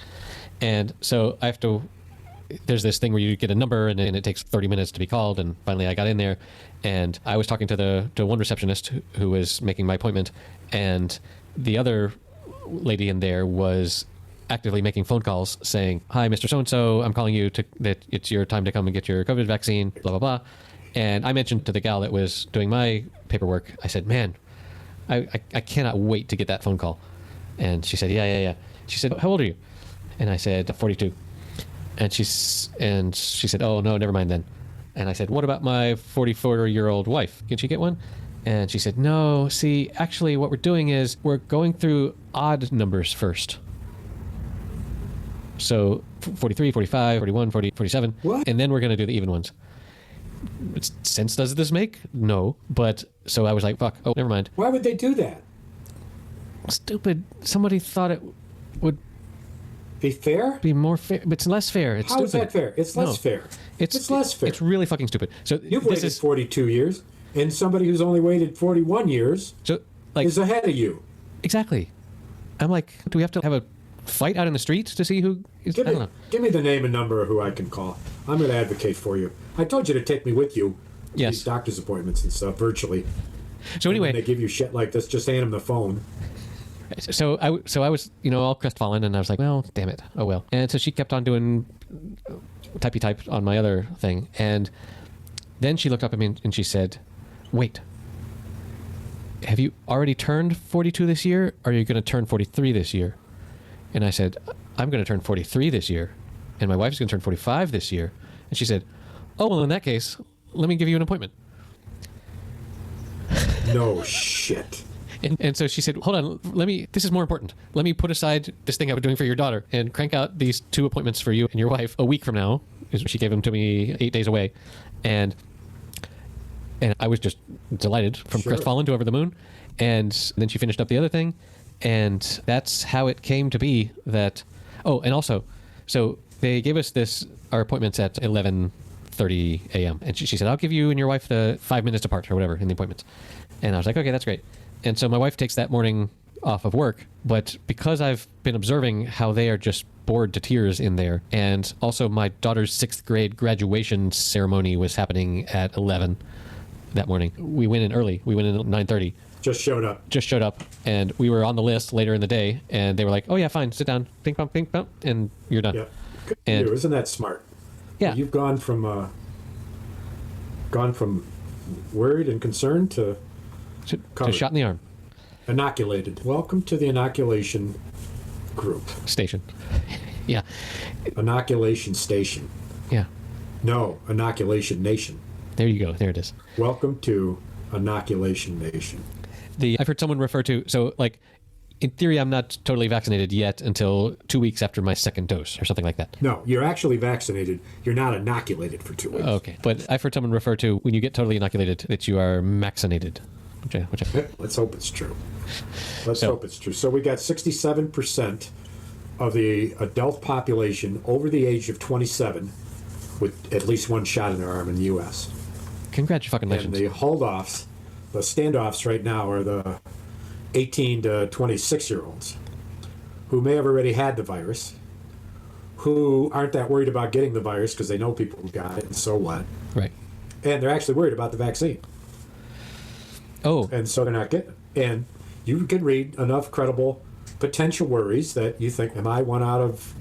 And so I have to, there's this thing where you get a number and it takes 30 minutes to be called. And finally I got in there and I was talking to one receptionist who was making my appointment, and the other lady in there was actively making phone calls saying, "Hi, Mr. So-and-so, I'm calling you that it's your time to come and get your COVID vaccine, blah, blah, blah." And I mentioned to the gal that was doing my paperwork, I said, "Man, I cannot wait to get that phone call." And she said, yeah. She said, "How old are you?" And I said, 42. And she said, "Oh, no, never mind then." And I said, "What about my 44-year-old wife? Can she get one?" And she said, "No, see, actually what we're doing is we're going through odd numbers first. So 43, 45, 41, 40, 47. What? And then we're going to do the even ones." What sense does this make? No. But so I was like, fuck, oh, never mind. Why would they do that? Stupid. Somebody thought it would be fair? Be more fair. But it's less fair. It's How stupid. is that fair? It's less fair. It's less fair. It's really fucking stupid. So you've waited 42 years, and somebody who's only waited 41 years is ahead of you. Exactly. I'm like, do we have to have a fight out in the streets to see who is? I don't know. Give me the name and number of who I can call. I'm going to advocate for you. I told you to take me with you. Yes. These doctor's appointments and stuff virtually. So anyway, when they give you shit like this, just hand them the phone. So I was, all crestfallen, and I was like, well, damn it, oh well. And so she kept on doing typey type on my other thing, and then she looked up at me and she said, "Wait, have you already turned 42 this year, or are you going to turn 43 this year?" And I said, "I'm going to turn 43 this year, and my wife's going to turn 45 this year." And she said, "Oh, well, in that case, let me give you an appointment." No shit. And so she said, "Hold on, this is more important. Let me put aside this thing I was doing for your daughter and crank out these 2 appointments for you and your wife a week from now." She gave them to me 8 days away. And I was just delighted, from crestfallen to over the moon. And then she finished up the other thing. And that's how it came to be that, and also, so they gave us our appointments at 11:30 a.m. And she said, "I'll give you and your wife the 5 minutes apart or whatever in the appointments." And I was like, "Okay, that's great." And so my wife takes that morning off of work, but because I've been observing how they are just bored to tears in there, and also my daughter's 6th grade graduation ceremony was happening at 11 that morning. We went in early. We went in at 9:30. Just showed up. And we were on the list later in the day, and they were like, "Oh yeah, fine, sit down. Ping pong, and you're done." Yeah. Good for you. Isn't that smart? Yeah. You've gone from worried and concerned to shot in the arm. Inoculated. Welcome to the inoculation group. Station. Yeah. Inoculation station. Yeah. No, inoculation nation. There you go. There it is. Welcome to inoculation nation. I've heard someone refer to, so like, in theory, I'm not totally vaccinated yet until 2 weeks after my 2nd dose or something like that. No, you're actually vaccinated. You're not inoculated for 2 weeks. Okay. But I've heard someone refer to, when you get totally inoculated, that you are vaccinated. Let's hope it's true. Let's hope it's true. So we got 67% of the adult population over the age of 27 with at least 1 shot in their arm in the U.S. Congratulations. And the hold-offs, the standoffs right now are the 18 to 26-year-olds who may have already had the virus, who aren't that worried about getting the virus because they know people who got it, and so what? Right. And they're actually worried about the vaccine. Oh. And so they're not getting it. And you can read enough credible potential worries that you think, am I one out of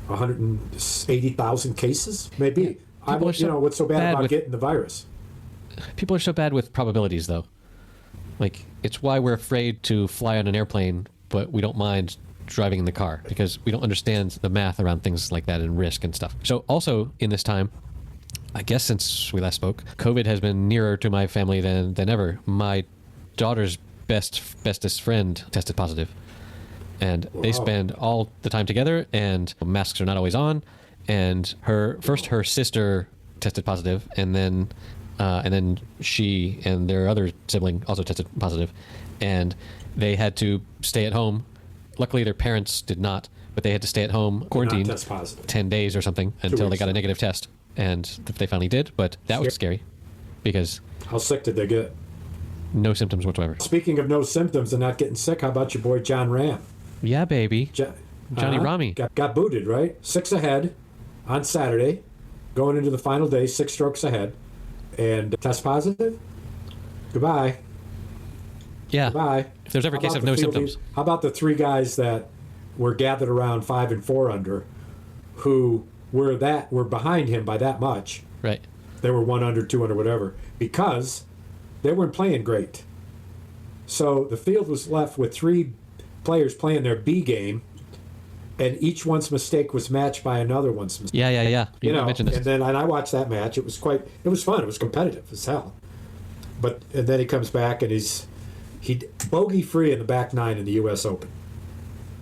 180,000 cases? Maybe. Yeah. What's so bad about getting the virus? People are so bad with probabilities, though. Like, it's why we're afraid to fly on an airplane, but we don't mind driving in the car, because we don't understand the math around things like that and risk and stuff. So also in this time, I guess since we last spoke, COVID has been nearer to my family than ever. My daughter's bestest friend tested positive, and they spend all the time together, and masks are not always on. And her sister tested positive, and then she and their other sibling also tested positive, and they had to stay at home. Luckily, their parents did not, but they had to stay at home, quarantined 10 days or something until they got a negative test, and they finally did. But that was scary, because how sick did they get? No symptoms whatsoever. Speaking of no symptoms and not getting sick, how about your boy Jon Rahm? Yeah, baby. Johnny Rami. Got booted, right? 6 ahead on Saturday, going into the final day, 6 strokes ahead, and test positive? Goodbye. Yeah. Goodbye. If there's ever a case of no symptoms. How about the 3 guys that were gathered around 5 and 4 under, who were behind him by that much? Right. They were 1 under, 2 under, whatever, because they weren't playing great. So the field was left with 3 players playing their B game, and each one's mistake was matched by another one's mistake. Yeah. You mentioned this. And I watched that match. It was fun. It was competitive as hell. And then he comes back and he bogey free in the back 9 in the U.S. Open.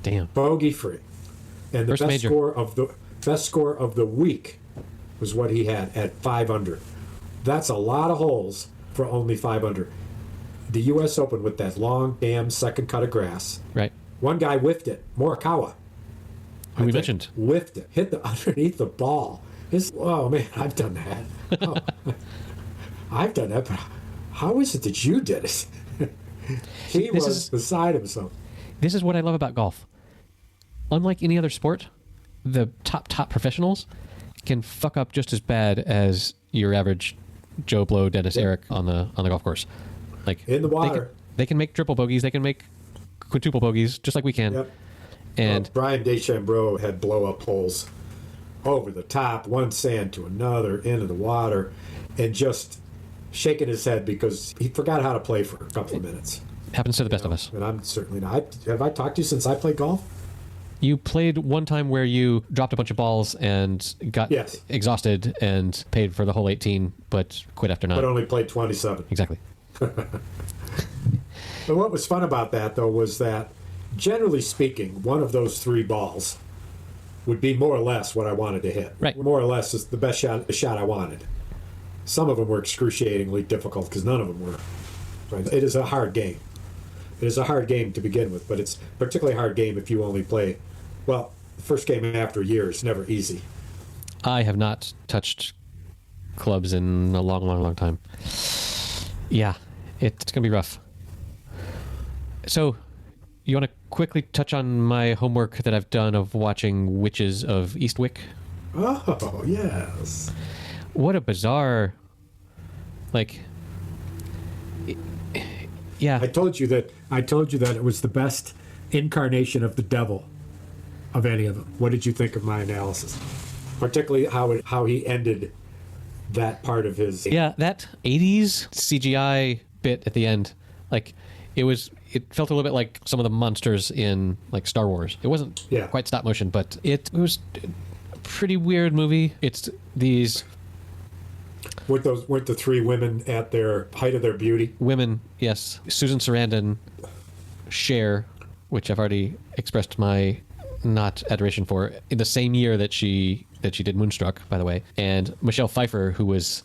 Damn. Bogey free. And the best score of the week was what he had at 5 under. That's a lot of holes for only 5 under. The U.S. Open with that long damn second cut of grass. Right. One guy whiffed it. Morikawa. Who we mentioned. Whiffed it. Hit the underneath the ball. Oh man, I've done that. Oh, I've done that. But how is it that you did it? He was beside himself. This is what I love about golf. Unlike any other sport, the top professionals can fuck up just as bad as your average Joe Blow, Dennis, Erik on the golf course. Like in the water, they can make triple bogeys, they can make quintuple bogeys, just like we can. Yep. And Brian DeChambeau had blow up holes over the top, one sand to another, into the water, and just shaking his head because he forgot how to play for a couple of minutes. Happens to the best of us. And I'm certainly not. Have I talked to you since I played golf? You played one time where you dropped a bunch of balls and got exhausted and paid for the whole 18, but quit after 9. But only played 27. Exactly. But what was fun about that, though, was that, generally speaking, one of those 3 balls would be more or less what I wanted to hit. Right. More or less is the shot I wanted. Some of them were excruciatingly difficult because none of them were. Right? It is a hard game. It is a hard game to begin with, but it's a particularly hard game if you only play. Well, the first game after a year is never easy. I have not touched clubs in a long time. Yeah, it's going to be rough. So, you want to quickly touch on my homework that I've done of watching Witches of Eastwick? Oh, yes. What a bizarre, yeah. I told you that it was the best incarnation of the devil of any of them. What did you think of my analysis? Particularly how he ended that part of his... Yeah, that 80s CGI bit at the end, it felt a little bit like some of the monsters in Star Wars. It wasn't quite stop motion, but it was a pretty weird movie. It's these... Weren't the 3 women at their height of their beauty? Women, yes. Susan Sarandon, Cher, which I've already expressed my not adoration for, in the same year that she did Moonstruck, by the way, and Michelle Pfeiffer, who was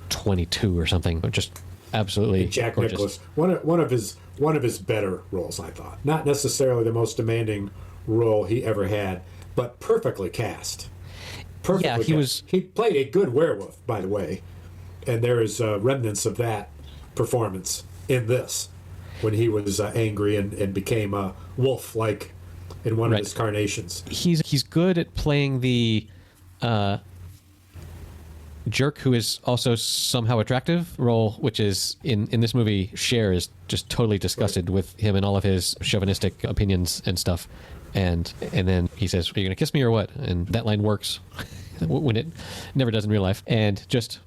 22 or something, just absolutely and Jack gorgeous. Nicklaus, one of his better roles, I thought. Not necessarily the most demanding role he ever had, but perfectly cast. He played a good werewolf, by the way, and there is remnants of that performance in this when he was angry and became a wolf like in one of his carnations. He's good at playing the jerk who is also somehow attractive role, which is in this movie, Cher is just totally disgusted with him and all of his chauvinistic opinions and stuff. And then he says, "Are you going to kiss me or what?" And that line works when it never does in real life. And just,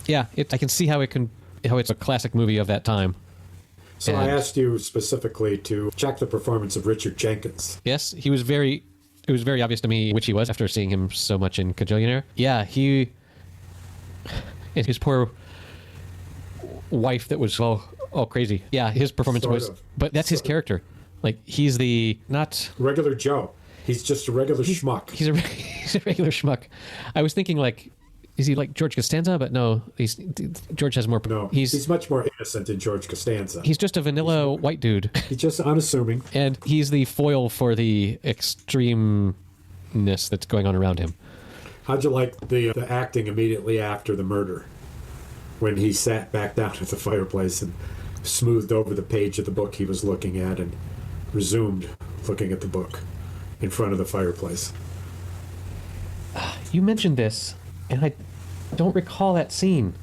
yeah, I can see how it's a classic movie of that time. So I asked you specifically to check the performance of Richard Jenkins. Yes, it was very obvious to me which he was after seeing him so much in Cajillionaire. Yeah, and his poor wife that was all crazy. Yeah, his performance but that's his character. Like, he's the not regular Joe. He's just a regular schmuck. He's a regular schmuck. I was thinking, like, is he like George Costanza? But no, George has more. No, he's much more innocent than George Costanza. He's just a vanilla white dude. He's just unassuming. And he's the foil for the extremeness that's going on around him. How'd you like the acting immediately after the murder? When he sat back down at the fireplace and smoothed over the page of the book he was looking at and resumed looking at the book in front of the fireplace. You mentioned this, and I don't recall that scene.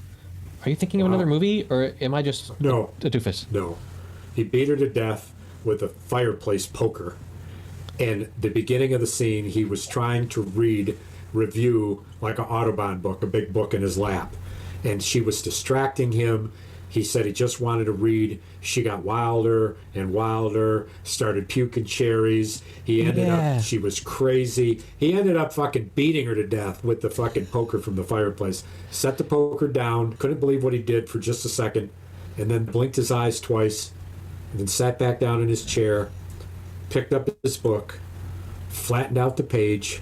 Are you thinking of another movie, or am I just a doofus? No. He beat her to death with a fireplace poker. And the beginning of the scene, he was trying to review like an Audubon book, a big book in his lap. And she was distracting him. He said he just wanted to read. She got wilder and wilder, started puking cherries. He ended up, she was crazy. He ended up fucking beating her to death with the fucking poker from the fireplace. Set the poker down, couldn't believe what he did for just a second, and then blinked his eyes twice, and then sat back down in his chair, picked up his book, flattened out the page,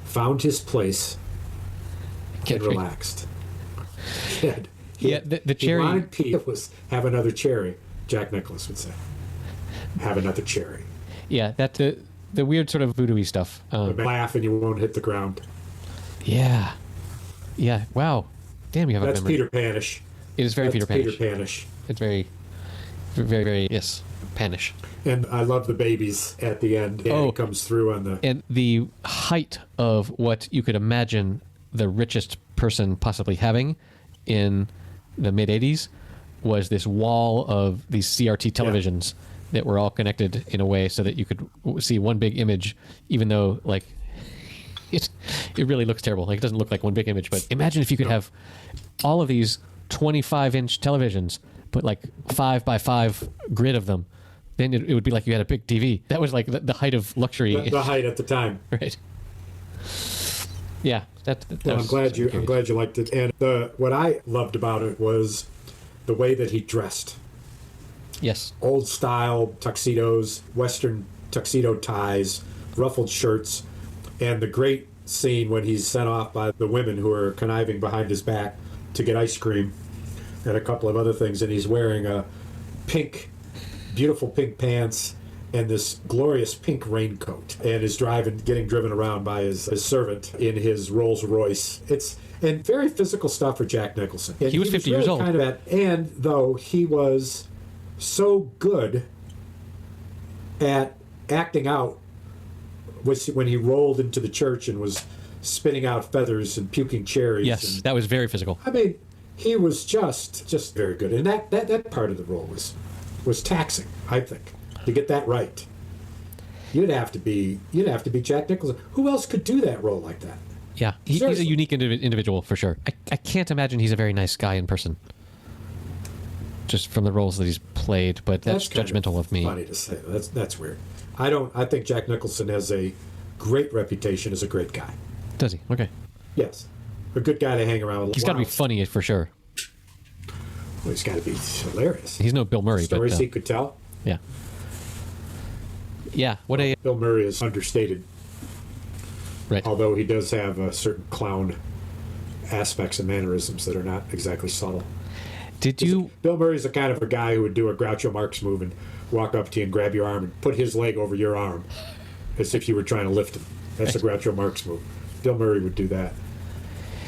found his place, and relaxed. The cherry. He wanted Pete was have another cherry. Jack Nicklaus would say, "Have another cherry." Yeah, that the weird sort of voodoo-y stuff. Laugh and you won't hit the ground. Yeah. Wow. Damn, you have a memory. That's Peter Panish. It is very Peter Panish. Peter Panish. It's very, very, very Panish. And I love the babies at the end. And he comes through on the height of what you could imagine the richest person possibly having in the mid-'80s was this wall of these CRT televisions that were all connected in a way so that you could see one big image, even though, like, it really looks terrible. Like, it doesn't look like one big image, but imagine if you could have all of these 25-inch televisions, but like 5x5 grid of them. Then it would be like you had a big TV. That was like the height of luxury. The height at the time. Right. Yeah. I'm glad you liked it. And what I loved about it was the way that he dressed. Yes. Old style tuxedos, Western tuxedo ties, ruffled shirts, and the great scene when he's sent off by the women who are conniving behind his back to get ice cream and a couple of other things, and he's wearing a beautiful pink pants and this glorious pink raincoat, and is getting driven around by his servant in his Rolls Royce. And very physical stuff for Jack Nicholson. And he was 50 years old. And though he was so good at acting out, when he rolled into the church and was spitting out feathers and puking cherries. Yes, that was very physical. I mean, he was just very good, and that part of the role was taxing, I think, to get that right. You'd have to be Jack Nicholson. Who else could do that role like that? Yeah, he's a unique individual for sure. I can't imagine he's a very nice guy in person, just from the roles that he's played. But that's judgmental of me. Funny to say. That's weird. I think Jack Nicholson has a great reputation as a great guy. Does he? Okay. Yes, a good guy to hang around with. He's got to be funny for sure. Well, he's got to be hilarious. He's no Bill Murray. Stories he could tell. Yeah. Yeah. Bill Murray is understated. Right. Although he does have certain clown aspects and mannerisms that are not exactly subtle. Bill Murray's the kind of a guy who would do a Groucho Marx move and walk up to you and grab your arm and put his leg over your arm as if you were trying to lift him. That's a Groucho Marx move. Bill Murray would do that.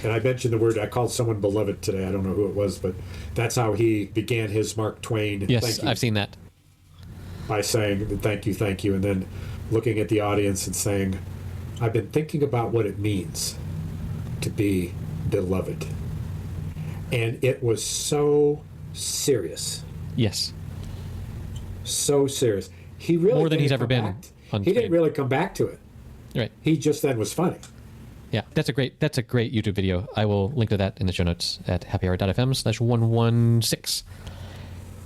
And I mentioned I called someone beloved today. I don't know who it was, but that's how he began his Mark Twain. Yes, thank you, I've seen that. By saying, thank you, and then looking at the audience and saying, I've been thinking about what it means to be beloved. And it was so serious. Yes. So serious. He really more than he's ever been on he screen. didn't really come back to it. Right. He just then was funny. Yeah, that's a great YouTube video. I will link to that in the show notes at happyhour.fm/116.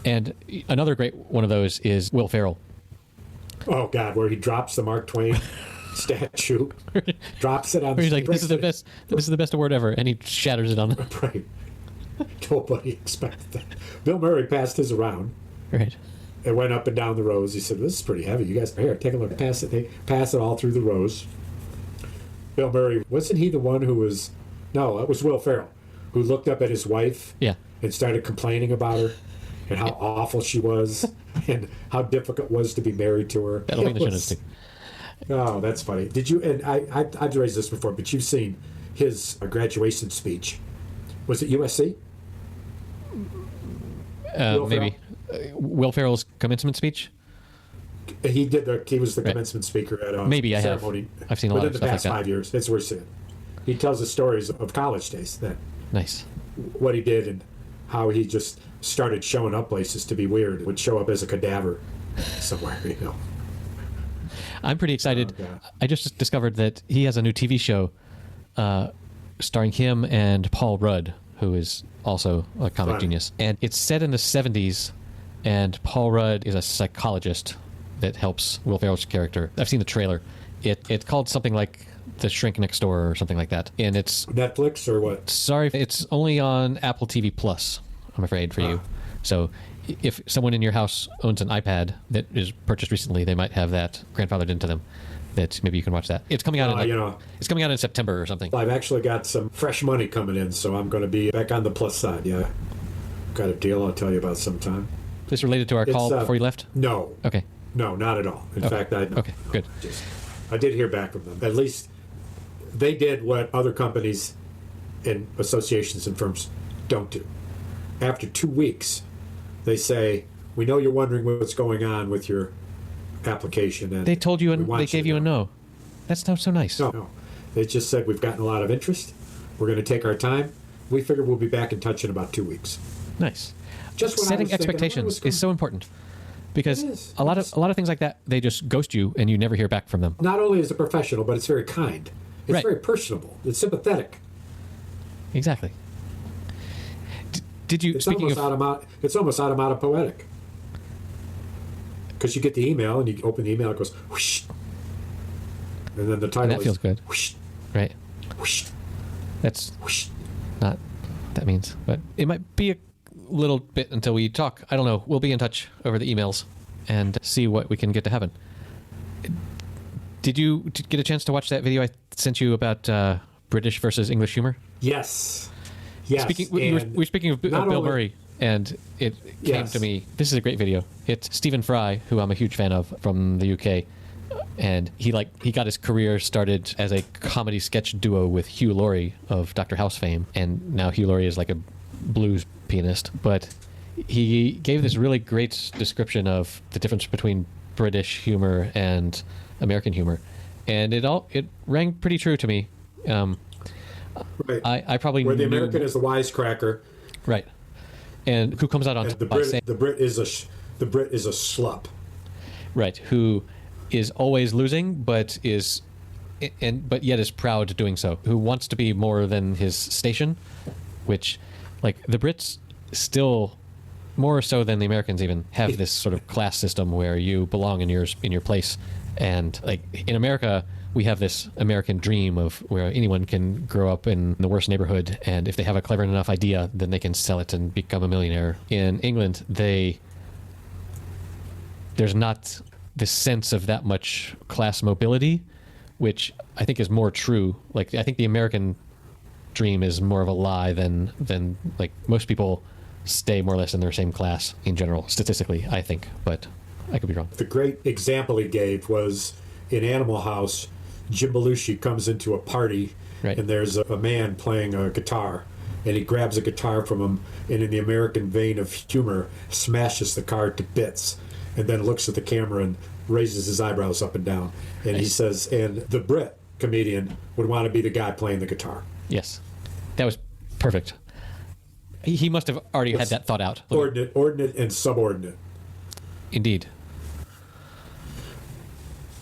And another great one of those is Will Ferrell. Oh God, where he drops the Mark Twain statue, drops it on. Where he's like, "This is the best. This is the best award ever," and he shatters it on the. Right. Nobody expected that. Bill Murray passed his around. Right. It went up and down the rows. He said, "This is pretty heavy. You guys, here, take a look. Pass it. They pass it all through the rows." Bill Murray, wasn't he the one who was? No, it was Will Ferrell, who looked up at his wife. Yeah. And started complaining about her, and how awful she was, and how difficult it was to be married to her. That'll be in the show notes too. Oh, that's funny. Did you? And I've raised this before, but you've seen his graduation speech. Was it USC? Maybe. Will Ferrell's commencement speech. He did. He was the commencement speaker at a maybe I ceremony. I've seen a lot of stuff stuff like that. Within the past 5 years. That's where he's sitting. He tells the stories of college days. That nice. What he did and how he just started showing up places to be weird. Would show up as a cadaver somewhere. You know. I'm pretty excited. I just discovered that he has a new TV show starring him and Paul Rudd, who is also a comic genius. And it's set in the 70s, and Paul Rudd is a psychologist that helps Will Ferrell's character. I've seen the trailer. It's called something like The Shrink Next Door or something like that. And it's... Netflix or what? Sorry, it's only on Apple TV Plus, I'm afraid, for you. So if someone in your house owns an iPad that is purchased recently, they might have that grandfathered into them. That maybe you can watch that. It's coming out it's coming out in September or something. I've actually got some fresh money coming in, so I'm going to be back on the plus side. Yeah, got a deal I'll tell you about sometime. This related to our call before you left? No. Okay. No, not at all. In fact, Okay, good. I did hear back from them. At least they did what other companies and associations and firms don't do. After 2 weeks, they say, "We know you're wondering what's going on with your application." And they told you, and they gave you a no. That's not so nice. No. They just said, "We've gotten a lot of interest. We're going to take our time. We figure we'll be back in touch in about 2 weeks." Nice. Just setting expectations is so important, because a lot of things like that, they just ghost you and you never hear back from them. Not only is it professional, but it's very kind. It's very personable. It's sympathetic. Exactly. Did you? It's almost automatic. Because you get the email and you open the email, it goes whoosh, and then the title. And that feels good, whoosh, right? Whoosh, that's whoosh. Not that means, but it might be a little bit until we talk. I don't know. We'll be in touch over the emails and see what we can get to happen. Did you get a chance to watch that video I sent you about British versus English humor? Yes. Yes. We're speaking of Bill Murray, and it came to me. This is a great video. It's Stephen Fry, who I'm a huge fan of from the UK, and he got his career started as a comedy sketch duo with Hugh Laurie of Dr. House fame, and now Hugh Laurie is like a blues pianist. But he gave this really great description of the difference between British humor and American humor, and it rang pretty true to me. Right. I probably where the American is the wisecracker, right, and who comes out on top by saying the Brit is a slup, right, who is always losing, but yet is proud doing so. Who wants to be more than his station, which, like, the Brits still, more so than the Americans even, have this sort of class system where you belong in your place, and like in America, we have this American dream of where anyone can grow up in the worst neighborhood, and if they have a clever enough idea, then they can sell it and become a millionaire. In England, there's not this sense of that much class mobility, which I think is more true. Like, I think the American dream is more of a lie than like most people stay more or less in their same class in general, statistically, I think, but I could be wrong. The great example he gave was in Animal House. Jim Belushi comes into a party, right, and there's a man playing a guitar, and he grabs a guitar from him, and in the American vein of humor, smashes the car to bits, and then looks at the camera and raises his eyebrows up and down. And he says, and the Brit comedian would want to be the guy playing the guitar. Yes. That was perfect. He must have already had that thought out. Ordinate, and subordinate. Indeed.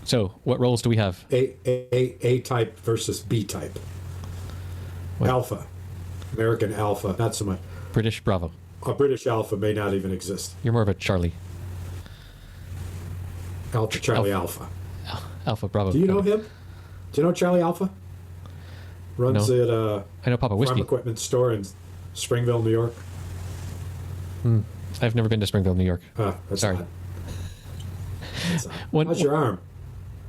So, what roles do we have? A type versus B type. What? Alpha. American Alpha, not so much. British Bravo. A British Alpha may not even exist. You're more of a Charlie. Charlie Alpha. Alpha Bravo. Do you know him? Do you know Charlie Alpha? Runs at a I know Papa Whiskey. farm equipment store in Springville, New York. I've never been to Springville, New York. That's Sorry. odd. That's odd. How's your arm?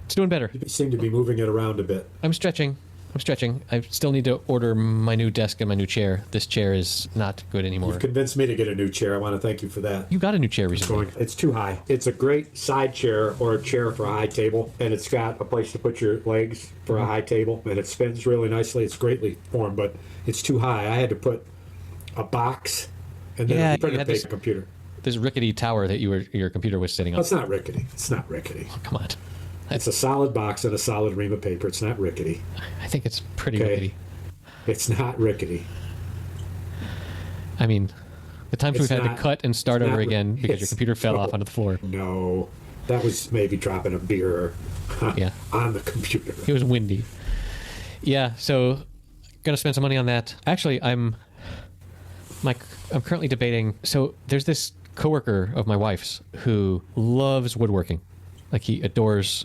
It's doing better. You seem to be moving it around a bit. I'm stretching. I still need to order my new desk and my new chair. This chair is not good anymore. You've convinced me to get a new chair. I want to thank you for that. You got a new chair recently. It's too high. It's a great side chair or a chair for a high table, and it's got a place to put your legs for a high table, and it spins really nicely. It's greatly formed, but it's too high. I had to put a box and then a printer paper computer. This rickety tower that your computer was sitting on. Oh, it's not rickety. It's not rickety. Oh, come on. It's a solid box and a solid ream of paper. It's not rickety. I think it's pretty rickety. It's not rickety. I mean, the times we've had to cut and start over again because your computer fell off onto the floor. No, that was maybe dropping a beer on the computer. It was windy. Yeah, so gonna spend some money on that. Actually, I'm currently debating. So there's this coworker of my wife's who loves woodworking. Like, he adores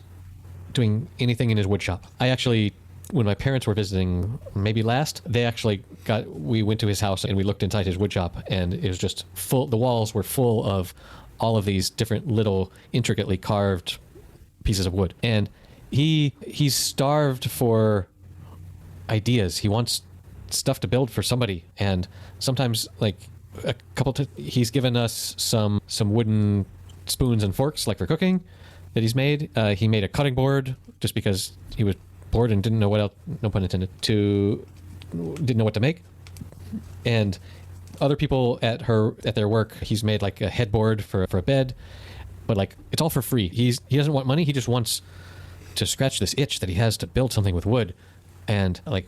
doing anything in his wood shop. I actually, when my parents were visiting maybe last, we went to his house and we looked inside his wood shop, and it was just full. The walls were full of all of these different little intricately carved pieces of wood. And he's starved for ideas. He wants stuff to build for somebody. And sometimes, like, he's given us some wooden spoons and forks, like for cooking, that he's made. He made a cutting board just because he was bored and didn't know what else, no pun intended, didn't know what to make. And other people at their work, he's made like a headboard for a bed, but like, it's all for free. He doesn't want money. He just wants to scratch this itch that he has to build something with wood. And like,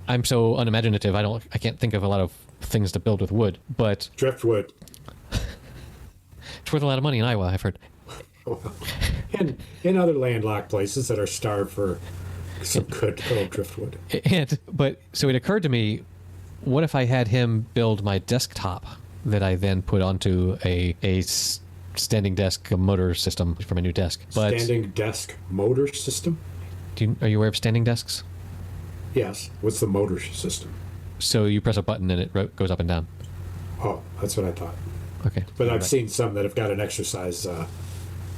I'm so unimaginative. I can't think of a lot of things to build with wood, but driftwood. It's worth a lot of money in Iowa, I've heard. And in other landlocked places that are starved for some good old driftwood. But so it occurred to me, what if I had him build my desktop that I then put onto a standing desk motor system for my new desk? Standing desk motor system? Are you aware of standing desks? Yes. What's the motor system? So you press a button and it goes up and down. Oh, that's what I thought. Okay. But I've seen some that have got an exercise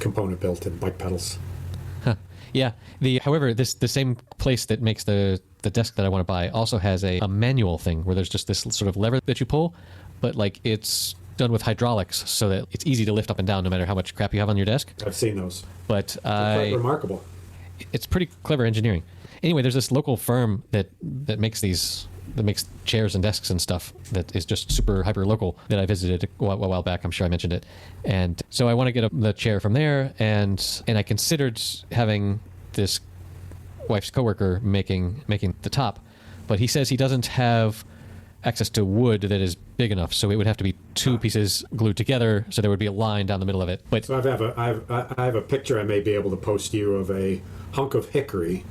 component built in, like pedals. Huh. Yeah. However, the same place that makes the desk that I want to buy also has a manual thing where there's just this sort of lever that you pull, but like, it's done with hydraulics so that it's easy to lift up and down no matter how much crap you have on your desk. I've seen those. But quite remarkable. It's pretty clever engineering. Anyway, there's this local firm that makes chairs and desks and stuff that is just super hyper local that I visited a while back. I'm sure I mentioned it. And so I want to get the chair from there, and I considered having this wife's coworker making the top, but he says he doesn't have access to wood that is big enough, so it would have to be two pieces glued together, so there would be a line down the middle of it. But so I have a picture I may be able to post to you of a hunk of hickory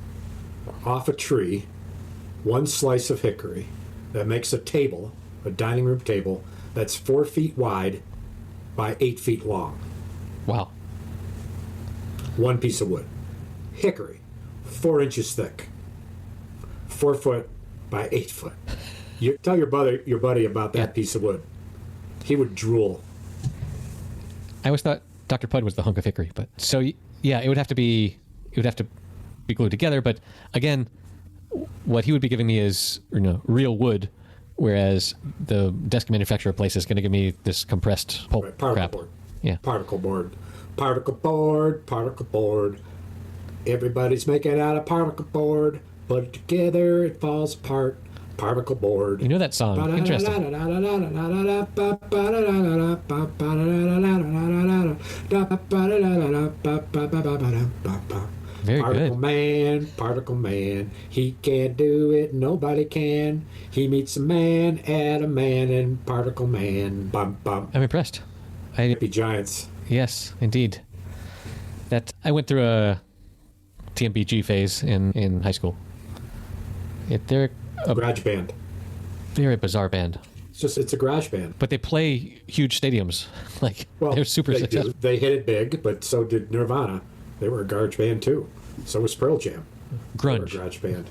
off a tree, one slice of hickory that makes a dining room table that's 4 feet wide by 8 feet long. Wow. One piece of wood. Hickory, 4 inches thick, 4 foot by 8 foot. You tell your buddy about that piece of wood. He would drool. I always thought Dr. Pud was the hunk of hickory, but so yeah, it would have to be glued together. But again, what he would be giving me is real wood, whereas the desk manufacturer place is going to give me this compressed pulp crap. Board. Yeah, particle board. Everybody's making out a particle board. Put it together, it falls apart. Particle board. You know that song? Interesting. Very Particle good. Man, Particle Man. He can't do it, nobody can. He meets a man at a man and Particle Man. Bum, bum. I'm impressed. Hippie Giants. Yes, indeed. That I went through a TMBG phase in high school. They're a Garage band. very bizarre band, It's a garage band. but they play huge stadiums. Like they're super they successful. do. They hit it big, but so did Nirvana. They were a garage band too. So was Pearl Jam. They were a Grunge. garage band.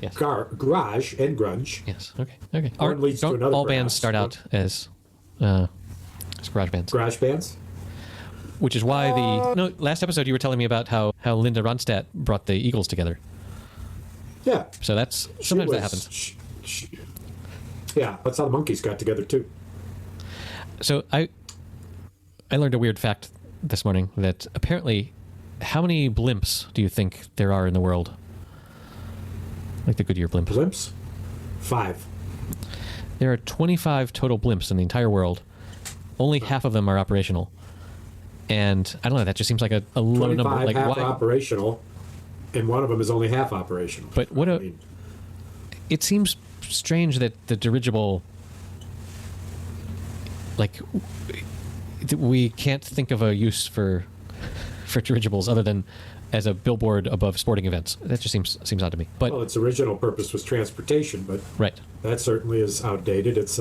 Yes. Garage and grunge. Yes. Okay. One leads to Don't another, all bands perhaps. start out as garage bands? Garage bands. Which is why last episode you were telling me about how Linda Ronstadt brought the Eagles together. Yeah. So sometimes that happens. Yeah, that's how the Monkees got together too. So I learned a weird fact this morning that apparently, how many blimps do you think there are in the world? Like the Goodyear blimp. Blimps? 5. There are 25 total blimps in the entire world. Only half of them are operational. And I don't know, that just seems like a low number. 25 Like half why? operational, and one of them is only half operational. But it seems strange that the dirigible, like, we can't think of a use for dirigibles other than as a billboard above sporting events. That just seems odd to me. But Well, its original purpose was transportation, but right, that certainly is outdated. It's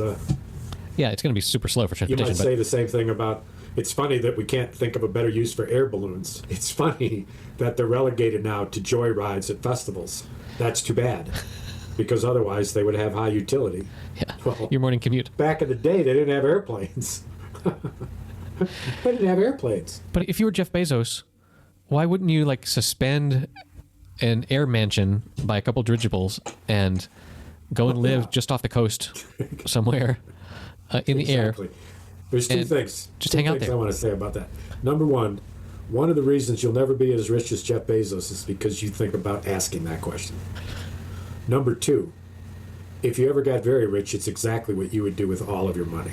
yeah, it's going to be super slow for you transportation. might say the same thing about. It's funny that we can't think of a better use for air balloons. It's funny that they're relegated now to joy rides at festivals. That's too bad, because otherwise they would have high utility. Yeah, Well, your morning commute. back in the day, they didn't have airplanes. They didn't have airplanes. But if you were Jeff Bezos, why wouldn't you like suspend an air mansion by a couple dirigibles and go and live just off the coast somewhere in the air? Exactly. There's two And things. just two hang out things there. I want to say about that. Number one of the reasons you'll never be as rich as Jeff Bezos is because you think about asking that question. Number two, if you ever got very rich, it's exactly what you would do with all of your money.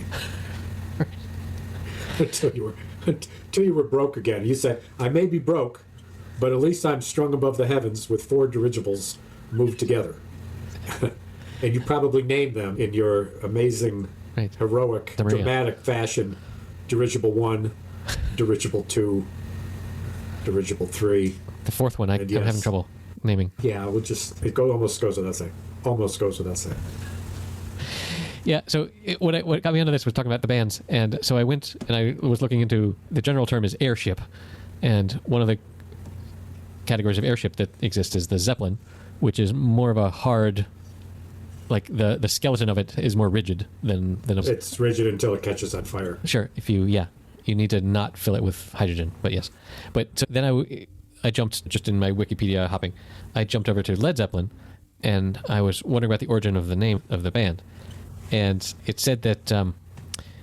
until you were broke again. You said, I may be broke, but at least I'm strung above the heavens with 4 dirigibles moved together. And you probably named them in your amazing, Right. heroic, The Maria. dramatic fashion. Dirigible 1, Dirigible 2, Dirigible 3. The fourth one, I'm yes. having trouble naming. Yeah, almost goes without saying. Almost goes without saying. Yeah, so what got me into this was talking about the bands. And so I went and I was looking into, the general term is airship. And one of the categories of airship that exists is the Zeppelin, which is more of a hard, like the skeleton of it is more rigid than a... It's rigid until it catches on fire. Sure, you need to not fill it with hydrogen, but yes. But so then I jumped, just in my Wikipedia hopping, I jumped over to Led Zeppelin, and I was wondering about the origin of the name of the band. And it said that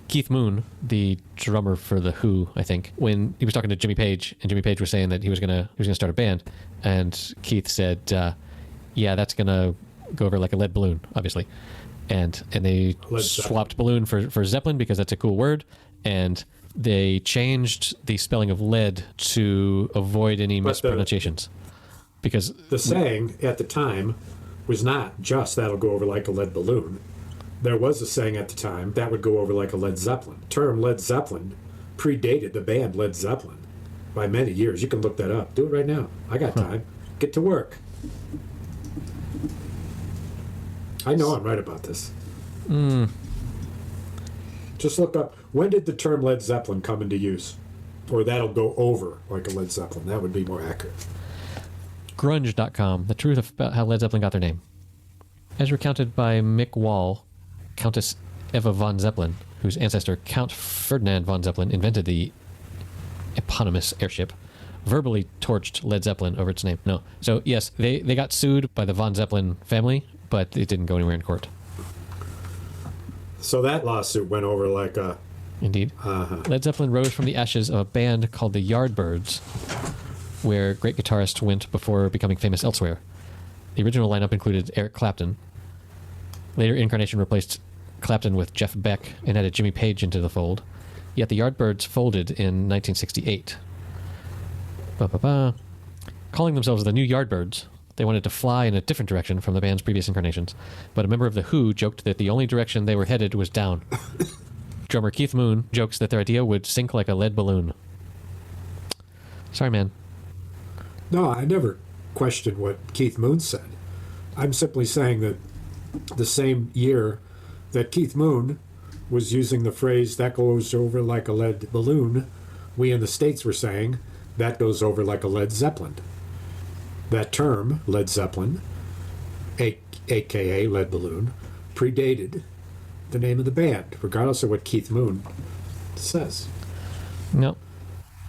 Keith Moon, the drummer for The Who, I think, when he was talking to Jimmy Page, and Jimmy Page was saying that he was gonna start a band, and Keith said, yeah, that's gonna go over like a lead balloon, obviously. And they swapped balloon for Zeppelin because that's a cool word, and they changed the spelling of lead to avoid any mispronunciations. Because the saying at the time was not just that'll go over like a lead balloon. There was a saying at the time that would go over like a Led Zeppelin. The term Led Zeppelin predated the band Led Zeppelin by many years. You can look that up. Do it right now. I got time. Get to work. I know I'm right about this. Just look up, when did the term Led Zeppelin come into use? Or that'll go over like a Led Zeppelin. That would be more accurate. Grunge.com, the truth about how Led Zeppelin got their name. As recounted by Mick Wall, Countess Eva von Zeppelin, whose ancestor Count Ferdinand von Zeppelin invented the eponymous airship, verbally torched Led Zeppelin over its name. No. So, yes, they got sued by the von Zeppelin family, but it didn't go anywhere in court. So that lawsuit went over like a... Indeed. Led Zeppelin rose from the ashes of a band called the Yardbirds, where great guitarists went before becoming famous elsewhere. The original lineup included Eric Clapton. Later incarnation replaced Clapton with Jeff Beck and added Jimmy Page into the fold. Yet the Yardbirds folded in 1968. Calling themselves the New Yardbirds, they wanted to fly in a different direction from the band's previous incarnations, but a member of The Who joked that the only direction they were headed was down. Drummer Keith Moon jokes that their idea would sink like a lead balloon. Sorry, man. No, I never questioned what Keith Moon said. I'm simply saying that the same year that Keith Moon was using the phrase, that goes over like a lead balloon, we in the States were saying, that goes over like a Led Zeppelin. That term, Led Zeppelin, a.k.a. lead balloon, predated the name of the band, regardless of what Keith Moon says. No.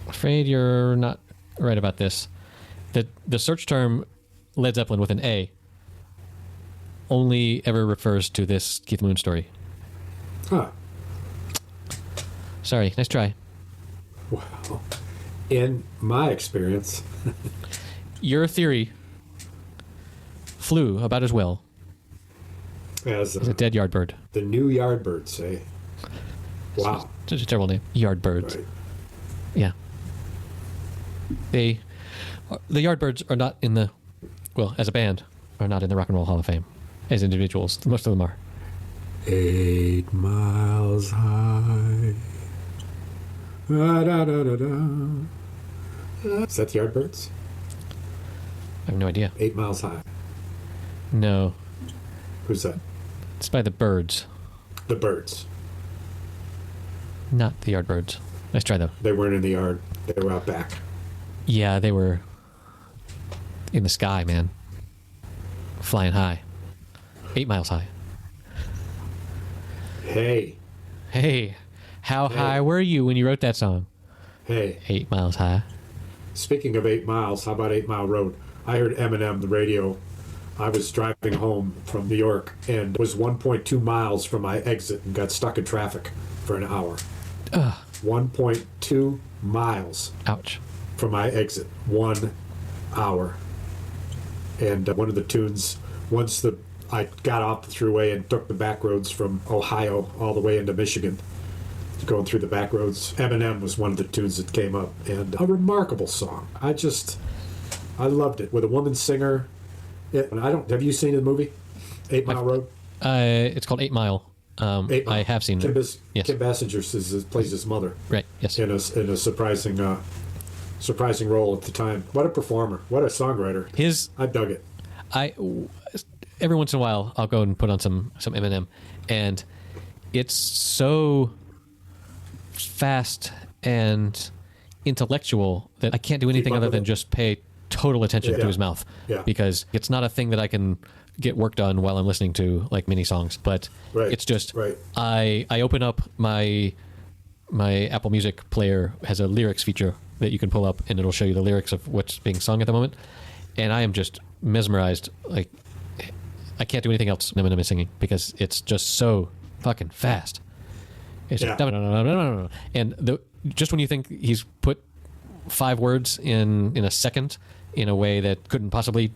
Afraid you're not right about this. The search term Led Zeppelin with an A only ever refers to this Keith Moon story. Huh. Sorry, nice try. Well, in my experience... Your theory flew about as well as a dead Yardbird. The New Yardbirds, eh? Wow. Such a terrible name. Yardbirds. Right. Yeah. The Yardbirds are not in the, well, as a band, are not in the Rock and Roll Hall of Fame. As individuals, most of them are. 8 miles high. Da, da, da, da, da. Is that the Yardbirds? I have no idea. 8 miles high. No. Who's that? It's by the Birds. The Birds. Not the Yardbirds. Nice try, though. They weren't in the yard. They were out back. Yeah, they were in the sky, man. Flying high. 8 miles high. Hey. Hey, how high were you when you wrote that song? Hey. 8 miles high. Speaking of 8 miles, how about 8 Mile Road? I heard Eminem, the radio. I was driving home from New York and was 1.2 miles from my exit and got stuck in traffic for an hour. 1.2 miles. Ouch. From my exit. 1 hour. And one of the tunes, once I got off the thruway and took the back roads from Ohio all the way into Michigan, going through the back roads, Eminem was one of the tunes that came up, and a remarkable song. I loved it, with a woman singer. Have you seen the movie 8 Mile Road? It's called 8 Mile. 8 Mile. I have seen it. Yes. Kim Basinger plays his mother. Right. Yes. In a surprising role at the time. What a performer! What a songwriter! I dug it. Every once in a while I'll go and put on some Eminem, and it's so fast and intellectual that I can't do anything other than just pay total attention to his mouth, because it's not a thing that I can get work done while I'm listening to like mini songs, but it's just I open up my Apple Music player has a lyrics feature that you can pull up, and it'll show you the lyrics of what's being sung at the moment, and I am just mesmerized. Like, I can't do anything else when Eminem is singing, because it's just so fucking fast. It's just, and just when you think he's put 5 words in a second in a way that couldn't possibly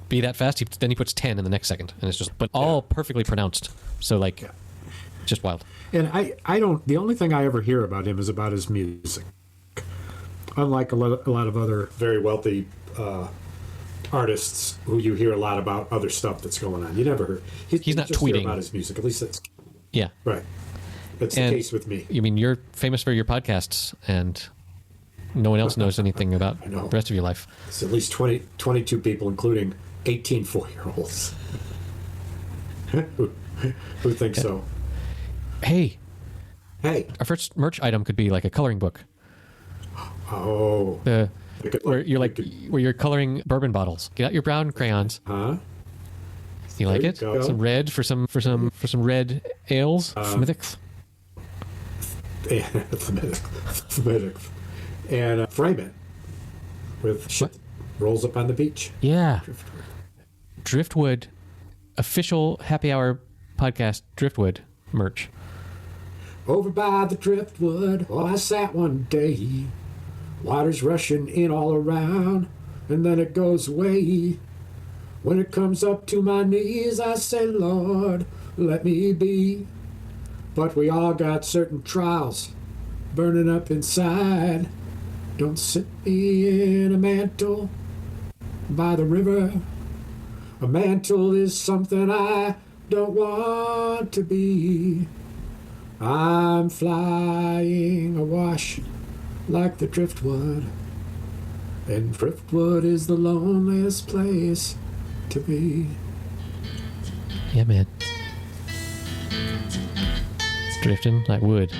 be that fast, then he puts 10 in the next second, and it's just, but all perfectly pronounced. So like, just wild. And I don't. The only thing I ever hear about him is about his music. Unlike a lot of other very wealthy artists who you hear a lot about other stuff that's going on. You never heard. He's not just tweeting hear about his music. At least that's right. That's the case with me. I mean, you're famous for your podcasts, and no one else knows anything about the rest of your life. It's at least 22 people, including 18 4-year-olds who think so. Hey, our first merch item could be like a coloring book. Oh, where you're coloring bourbon bottles. Get out your brown crayons. Huh? You like it? Go. Some red for some red ales. Thematics. And frame it with shit that rolls up on the beach. Yeah. Driftwood. Official happy hour podcast Driftwood merch. Over by the driftwood, I sat one day. Water's rushing in all around, and then it goes away. When it comes up to my knees, I say, Lord, let me be. But we all got certain trials burning up inside. Don't sit me in a mantle by the river. A mantle is something I don't want to be. I'm flying awash like the driftwood, and driftwood is the loneliest place to be. Yeah, man. Drifting like wood.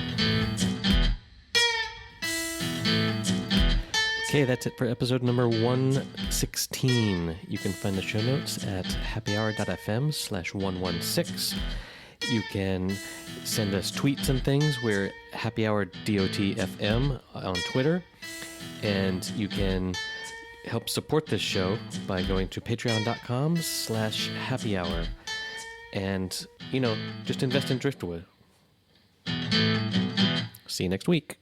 Okay, that's it for episode number 116. You can find the show notes at happyhour.fm/116. You can send us tweets and things. We're happyhourdotfm on Twitter. And you can help support this show by going to patreon.com/happyhour. And, just invest in driftwood. See you next week.